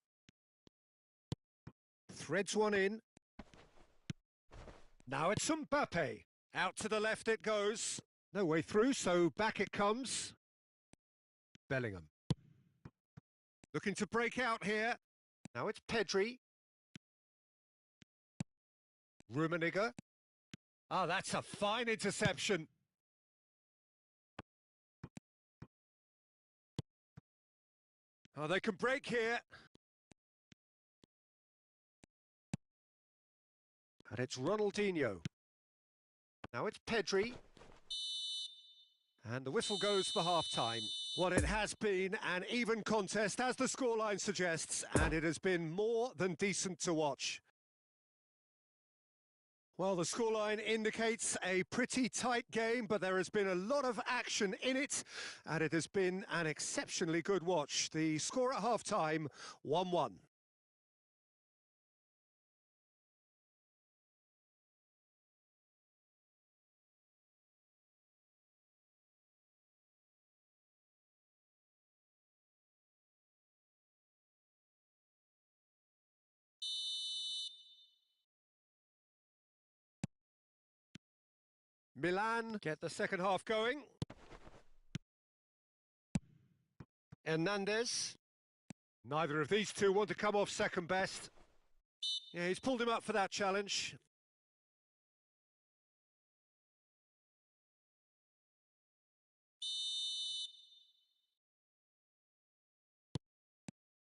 Threads one in. Now it's Mbappe. Out to the left it goes. No way through, so back it comes. Bellingham. Looking to break out here. Now it's Pedri. Rummenigge. Ah, that's a fine interception. Oh, they can break here. And it's Ronaldinho. Now it's Pedri. And the whistle goes for half-time. Well, it has been an even contest, as the scoreline suggests, and it has been more than decent to watch. Well, the scoreline indicates a pretty tight game, but there has been a lot of action in it, and it has been an exceptionally good watch. The score at half-time, 1-1. Milan get the second half going. Hernandez. Neither of these two want to come off second best. Yeah, he's pulled him up for that challenge.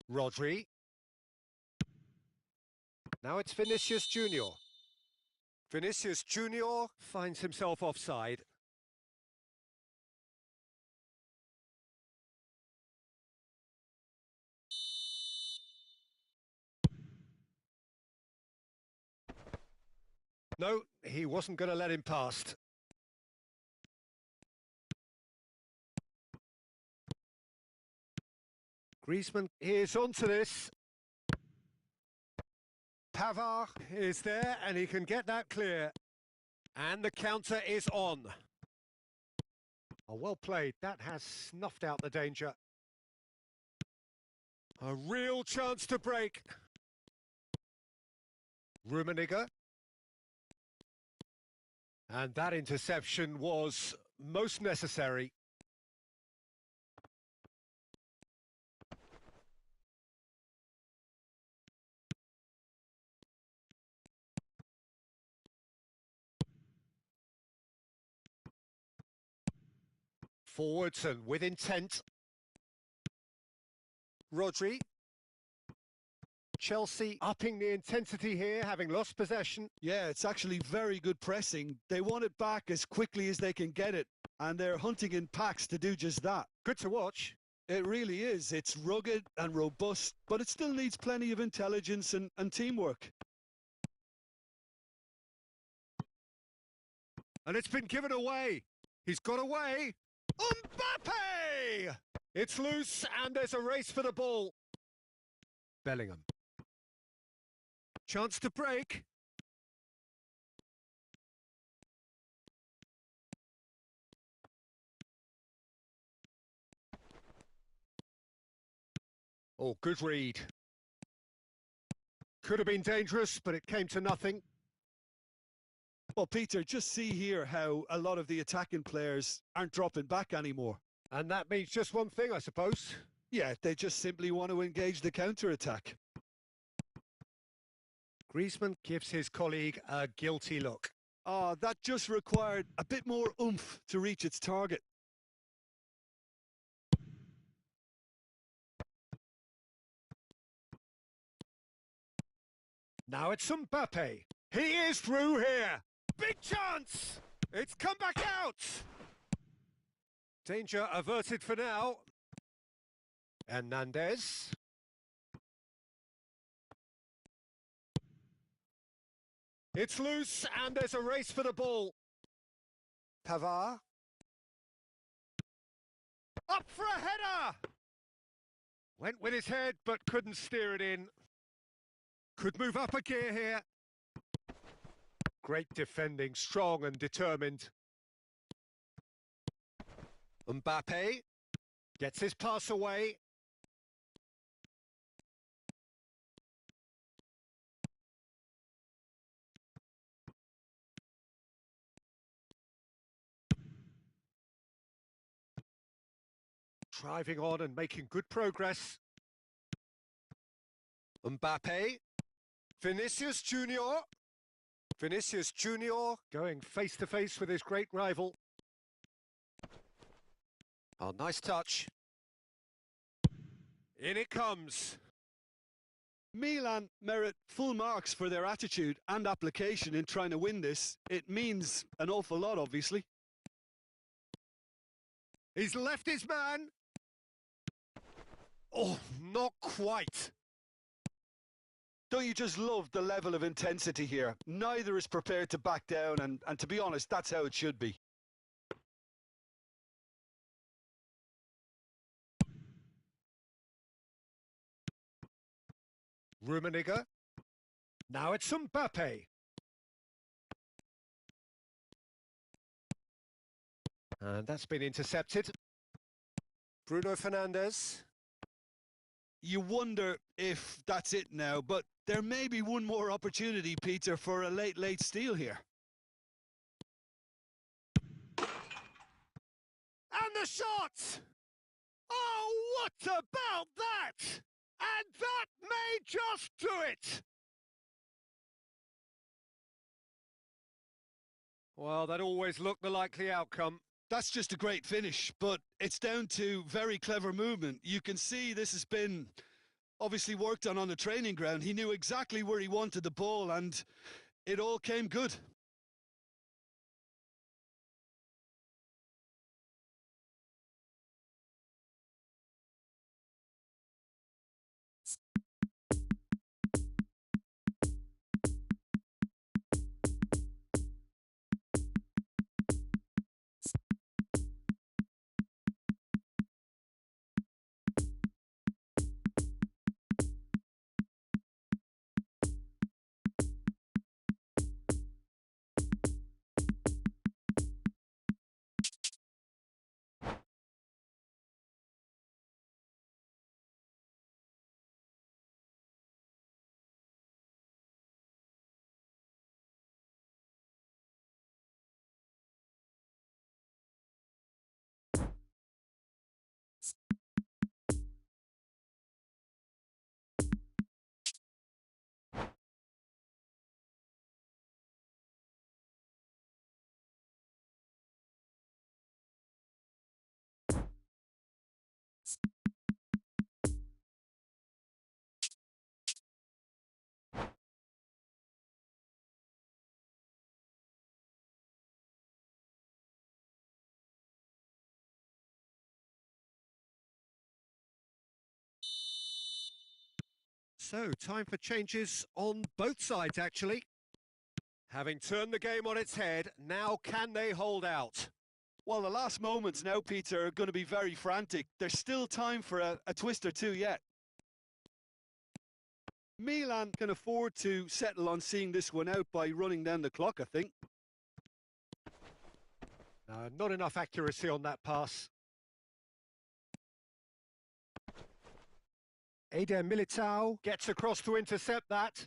Rodri. Now it's Vinicius Junior. Vinicius Junior finds himself offside. No, he wasn't going to let him past. Griezmann is onto this. Pavard is there and he can get that clear. And the counter is on. Oh, well played. That has snuffed out the danger. A real chance to break. Rummenigge. And that interception was most necessary. Forwards and with intent. Rodri. Chelsea upping the intensity here, having lost possession. Yeah, it's actually very good pressing. They want it back as quickly as they can get it, and they're hunting in packs to do just that. Good to watch. It really is. It's rugged and robust, but it still needs plenty of intelligence and teamwork. And it's been given away. He's got away. Mbappe! It's loose and there's a race for the ball. Bellingham. Chance to break. Oh, good read. Could have been dangerous, but it came to nothing. Well, Peter, just see here how a lot of the attacking players aren't dropping back anymore. And that means just one thing, I suppose. Yeah, they just simply want to engage the counter-attack. Griezmann gives his colleague a guilty look. Oh, that just required a bit more oomph to reach its target. Now it's Mbappe. He is through here. Big chance! It's come back out! Danger averted for now. Hernandez. It's loose and there's a race for the ball. Pavard. Up for a header! Went with his head but couldn't steer it in. Could move up a gear here. Great defending, strong and determined. Mbappe gets his pass away. Driving on and making good progress. Mbappe. Vinicius Junior. Vinicius Junior going face to face with his great rival. Oh, nice touch. In it comes. Milan merit full marks for their attitude and application in trying to win this. It means an awful lot, obviously. He's left his man. Oh, not quite. Don't you just love the level of intensity here? Neither is prepared to back down, and to be honest, that's how it should be. Rummenigge. Now it's Mbappe. And that's been intercepted. Bruno Fernandes. You wonder if that's it now, but there may be one more opportunity, Peter, for a late steal here. And the shot! Oh, what about that? And that may just do it! Well, that always looked the likely outcome. That's just a great finish, but it's down to very clever movement. You can see this has been obviously worked on the training ground. He knew exactly where he wanted the ball, and it all came good. So, time for changes on both sides, actually. Having turned the game on its head, now can they hold out? Well, the last moments now, Peter, are going to be very frantic. There's still time for a twist or two yet. Milan can afford to settle on seeing this one out by running down the clock, I think. Not enough accuracy on that pass. Eder Militao gets across to intercept that.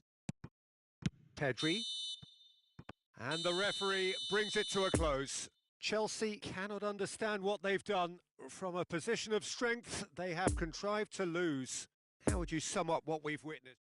Pedri. And the referee brings it to a close. Chelsea cannot understand what they've done. From a position of strength, they have contrived to lose. How would you sum up what we've witnessed?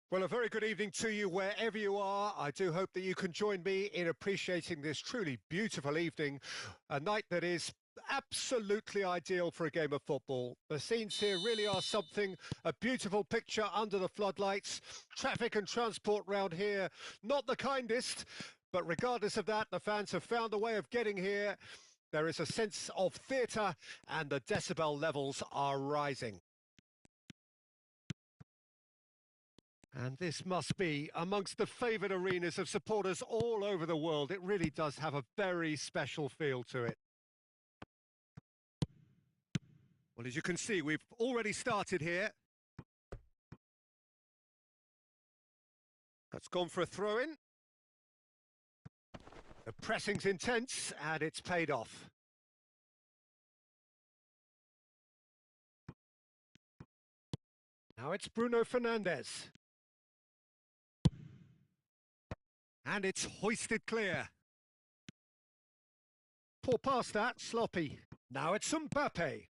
Well, a very good evening to you wherever you are. I do hope that you can join me in appreciating this truly beautiful evening, a night that is absolutely ideal for a game of football. The scenes here really are something, a beautiful picture under the floodlights. Traffic and transport round here, not the kindest, but regardless of that, the fans have found a way of getting here. There is a sense of theatre and the decibel levels are rising. And this must be amongst the favoured arenas of supporters all over the world. It really does have a very special feel to it. Well, as you can see, we've already started here. That's gone for a throw-in. The pressing's intense, and it's paid off. Now it's Bruno Fernandes. And it's hoisted clear. Poor past that, sloppy. Now it's Mbappe.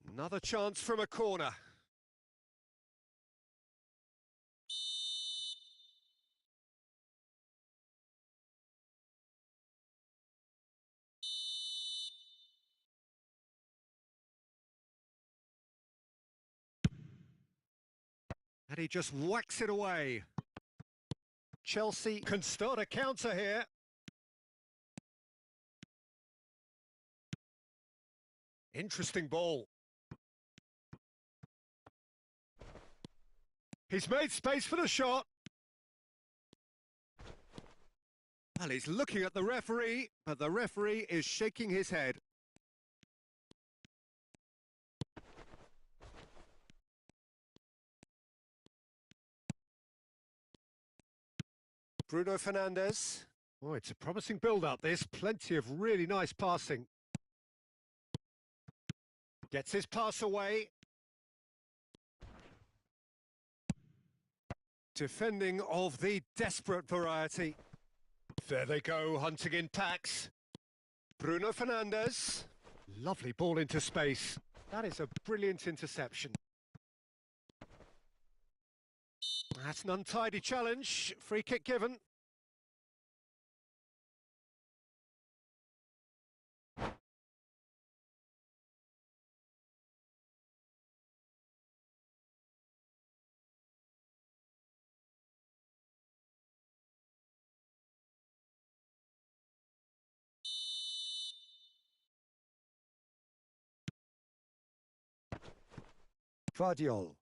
Another chance from a corner. And he just whacks it away. Chelsea can start a counter here. Interesting ball. He's made space for the shot. Well, he's looking at the referee, but the referee is shaking his head. Bruno Fernandes. Oh, it's a promising build-up, this. Plenty of really nice passing. Gets his pass away. Defending of the desperate variety. There they go, hunting in packs. Bruno Fernandes. Lovely ball into space. That is a brilliant interception. That's an untidy challenge. Free kick given. Guardiol.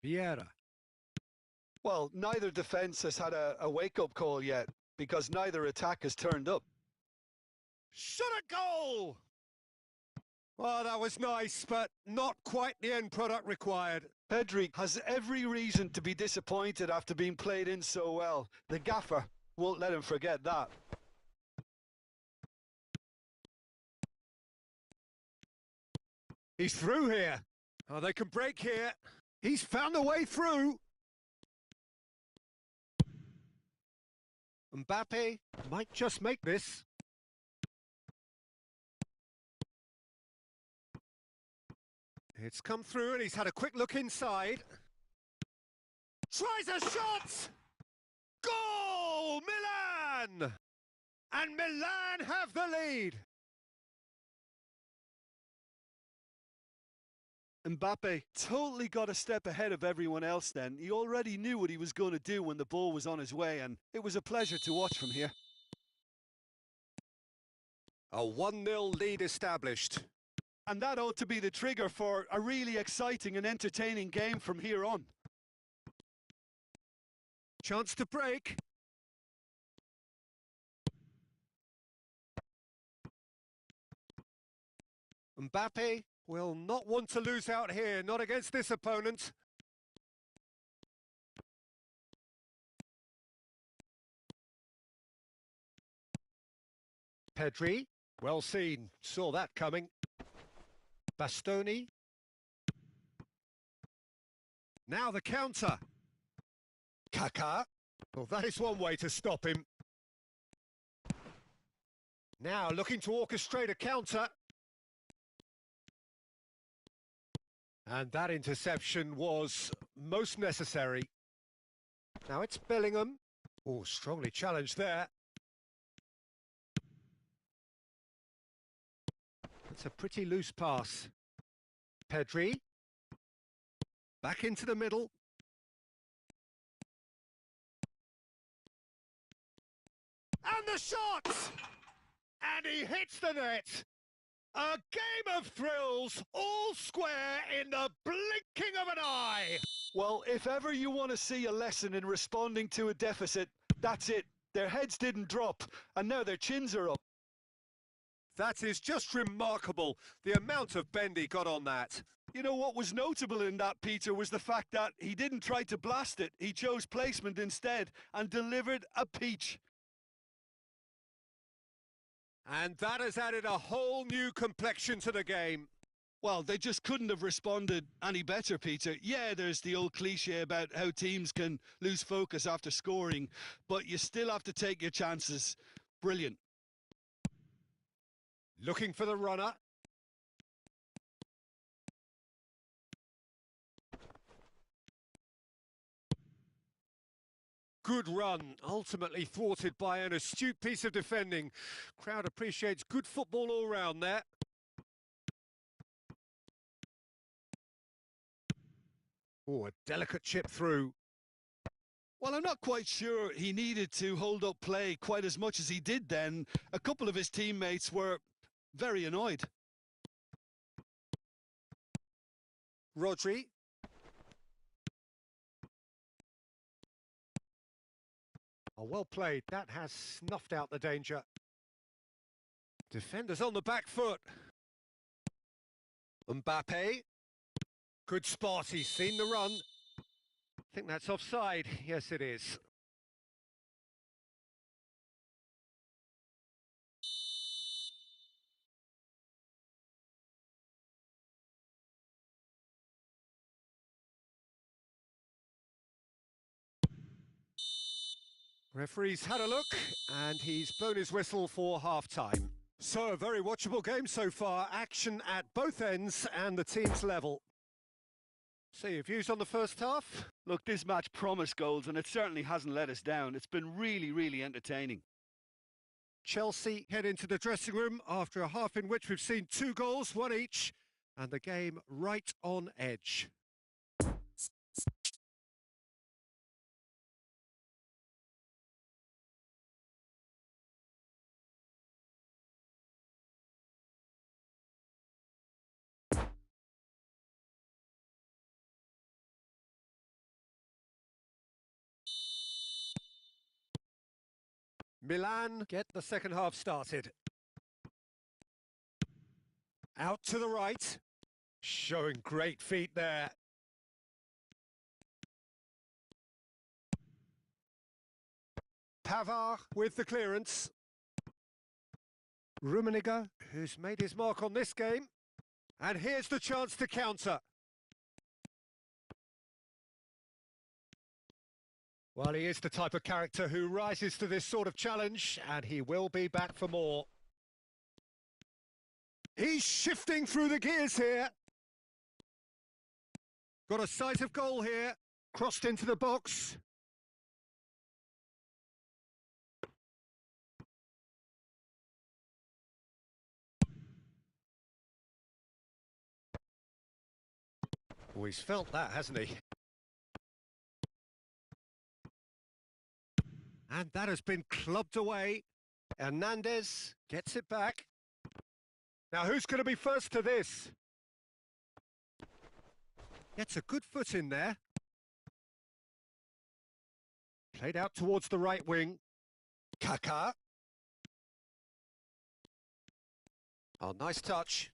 Vieira. Well, neither defence has had a wake-up call yet, because neither attack has turned up. Shot a goal! Well, that was nice, but not quite the end product required. Pedri has every reason to be disappointed after being played in so well. The gaffer won't let him forget that. He's through here. Oh, they can break here. He's found a way through. Mbappe might just make this. It's come through and he's had a quick look inside. Tries a shot! Goal! Milan! And Milan have the lead. Mbappe totally got a step ahead of everyone else then. He already knew what he was going to do when the ball was on his way, and it was a pleasure to watch from here. A 1-0 lead established. And that ought to be the trigger for a really exciting and entertaining game from here on. Chance to break. Mbappe will not want to lose out here, not against this opponent. Pedri, well seen, saw that coming. Bastoni. Now the counter. Kaká. Well, that is one way to stop him. Now looking to orchestrate a counter. And that interception was most necessary. Now it's Bellingham. Oh, strongly challenged there. It's a pretty loose pass. Pedri. Back into the middle. And the shot! And he hits the net. A game of thrills, all square in the blinking of an eye. Well, if ever you want to see a lesson in responding to a deficit, that's it. Their heads didn't drop, and now their chins are up. That is just remarkable, the amount of bend he got on that. You know what was notable in that, Peter, was the fact that he didn't try to blast it. He chose placement instead and delivered a peach. And that has added a whole new complexion to the game. Well, they just couldn't have responded any better, Peter. Yeah, there's the old cliche about how teams can lose focus after scoring, but you still have to take your chances. Brilliant. Looking for the runner. Good run, ultimately thwarted by an astute piece of defending. Crowd appreciates good football all round there. Oh, a delicate chip through. Well, I'm not quite sure he needed to hold up play quite as much as he did then. A couple of his teammates were very annoyed. Rodri. Oh, well played. That has snuffed out the danger. Defenders on the back foot. Mbappe. Good spot. He's seen the run. I think that's offside. Yes, it is. Referee's had a look, and he's blown his whistle for half-time. So, a very watchable game so far. Action at both ends and the team's level. So, your views on the first half? Look, this match promised goals, and it certainly hasn't let us down. It's been really, really entertaining. Chelsea head into the dressing room after a half in which we've seen 2 goals, 1 each, and the game right on edge. Milan get the second half started. Out to the right. Showing great feet there. Pavard with the clearance. Rummenigge, who's made his mark on this game. And here's the chance to counter. Well, he is the type of character who rises to this sort of challenge, and he will be back for more. He's shifting through the gears here. Got a sight of goal here. Crossed into the box. Oh, he's felt that, hasn't he? And that has been clubbed away. Hernandez gets it back. Now, who's going to be first to this? Gets a good foot in there. Played out towards the right wing. Kaká. Oh, nice touch.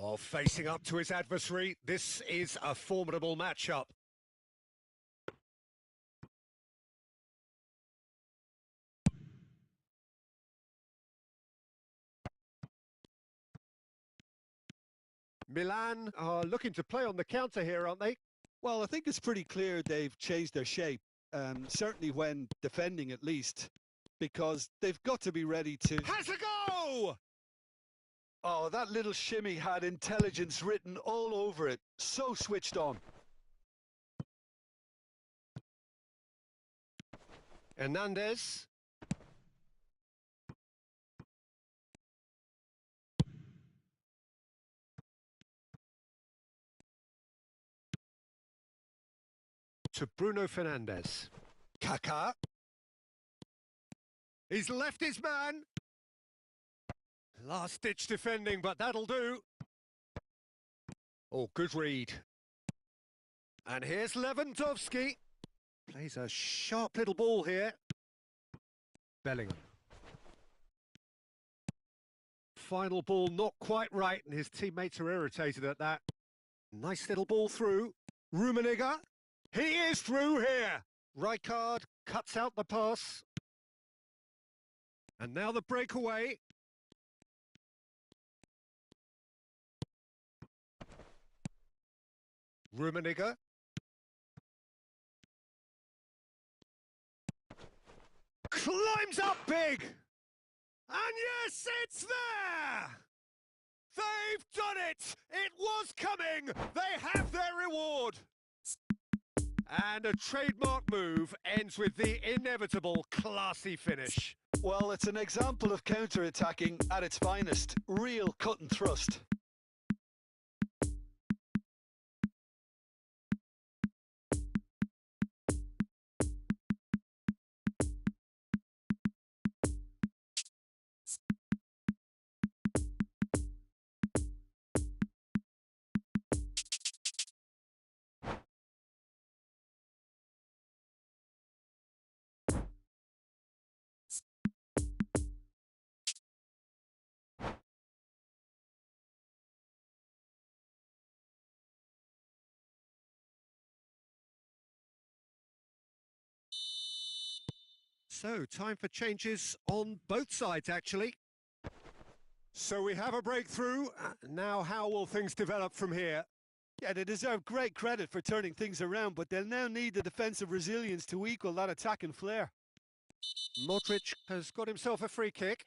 Oh, facing up to his adversary. This is a formidable matchup. Milan are looking to play on the counter here, aren't they? Well, I think it's pretty clear they've changed their shape, certainly when defending at least. because they've got to be ready to... Has a go! Oh, that little shimmy had intelligence written all over it. So switched on. Hernandez. To Bruno Fernandes. Kaká. He's left his man. Last-ditch defending, but that'll do. Oh, good read. And here's Lewandowski. Plays a sharp little ball here. Bellingham. Final ball not quite right, and his teammates are irritated at that. Nice little ball through. Rummenigge. He is through here. Rijkaard cuts out the pass. And now the breakaway. Rummenigge. Climbs up big. And yes, it's there! They've done it! It was coming! They have their reward! And a trademark move ends with the inevitable classy finish. Well, it's an example of counter-attacking at its finest. Real cut and thrust. So, time for changes on both sides, actually. So we have a breakthrough. Now, how will things develop from here? Yeah, they deserve great credit for turning things around, but they'll now need the defensive resilience to equal that attacking flair. Modric has got himself a free kick.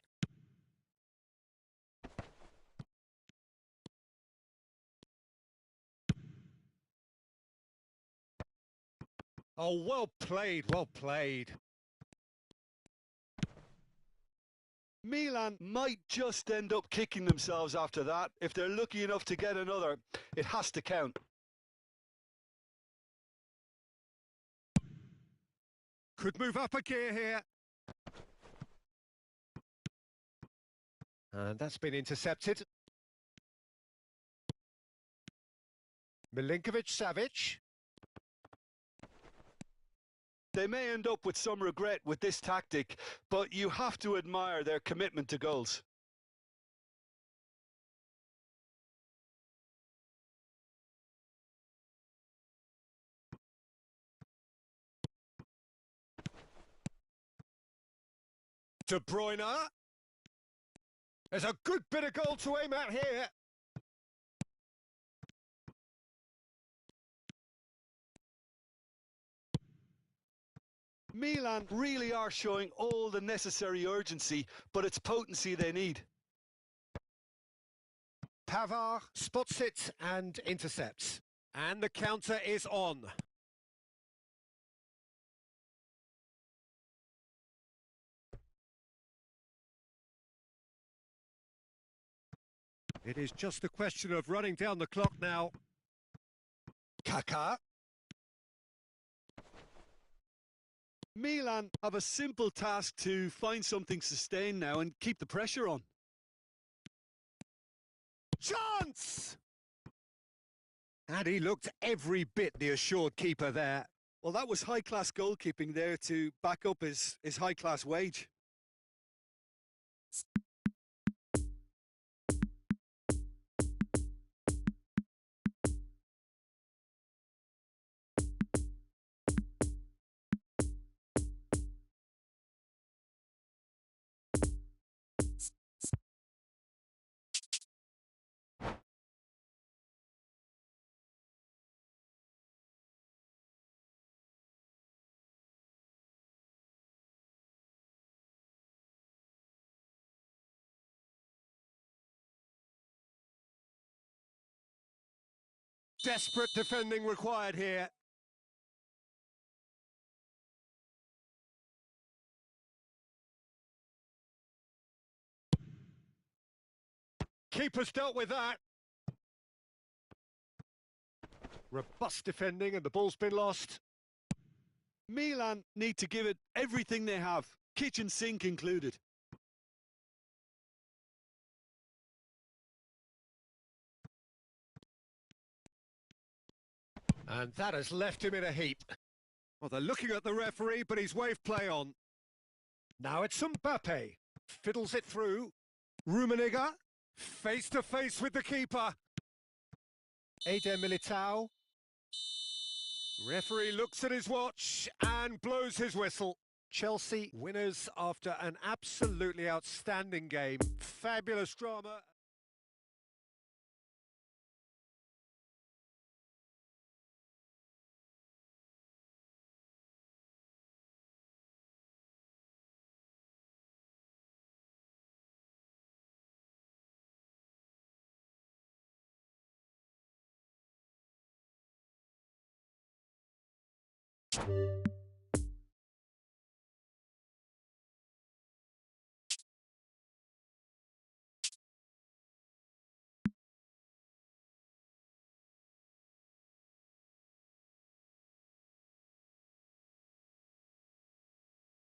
Oh, well played, well played. Milan might just end up kicking themselves after that. If they're lucky enough to get another, it has to count. Could move up a gear here. And that's been intercepted. Milinkovic-Savic. They may end up with some regret with this tactic, but you have to admire their commitment to goals. De Bruyne. There's a good bit of goal to aim at here. Milan really are showing all the necessary urgency, but it's potency they need. Pavard spots it and intercepts. And the counter is on. It is just a question of running down the clock now. Kaká. Milan have a simple task to find something sustained now and keep the pressure on. Chance! And he looked every bit the assured keeper there. Well, that was high-class goalkeeping there to back up his high-class wage. Desperate defending required here. Keeper's dealt with that. Robust defending and the ball's been lost. Milan need to give it everything they have, kitchen sink included. And that has left him in a heap. Well, they're looking at the referee, but he's waved play on. Now it's Mbappe. Fiddles it through. Rummenigge, face to face with the keeper. Eder Militao. Referee looks at his watch and blows his whistle. Chelsea winners after an absolutely outstanding game. Fabulous drama.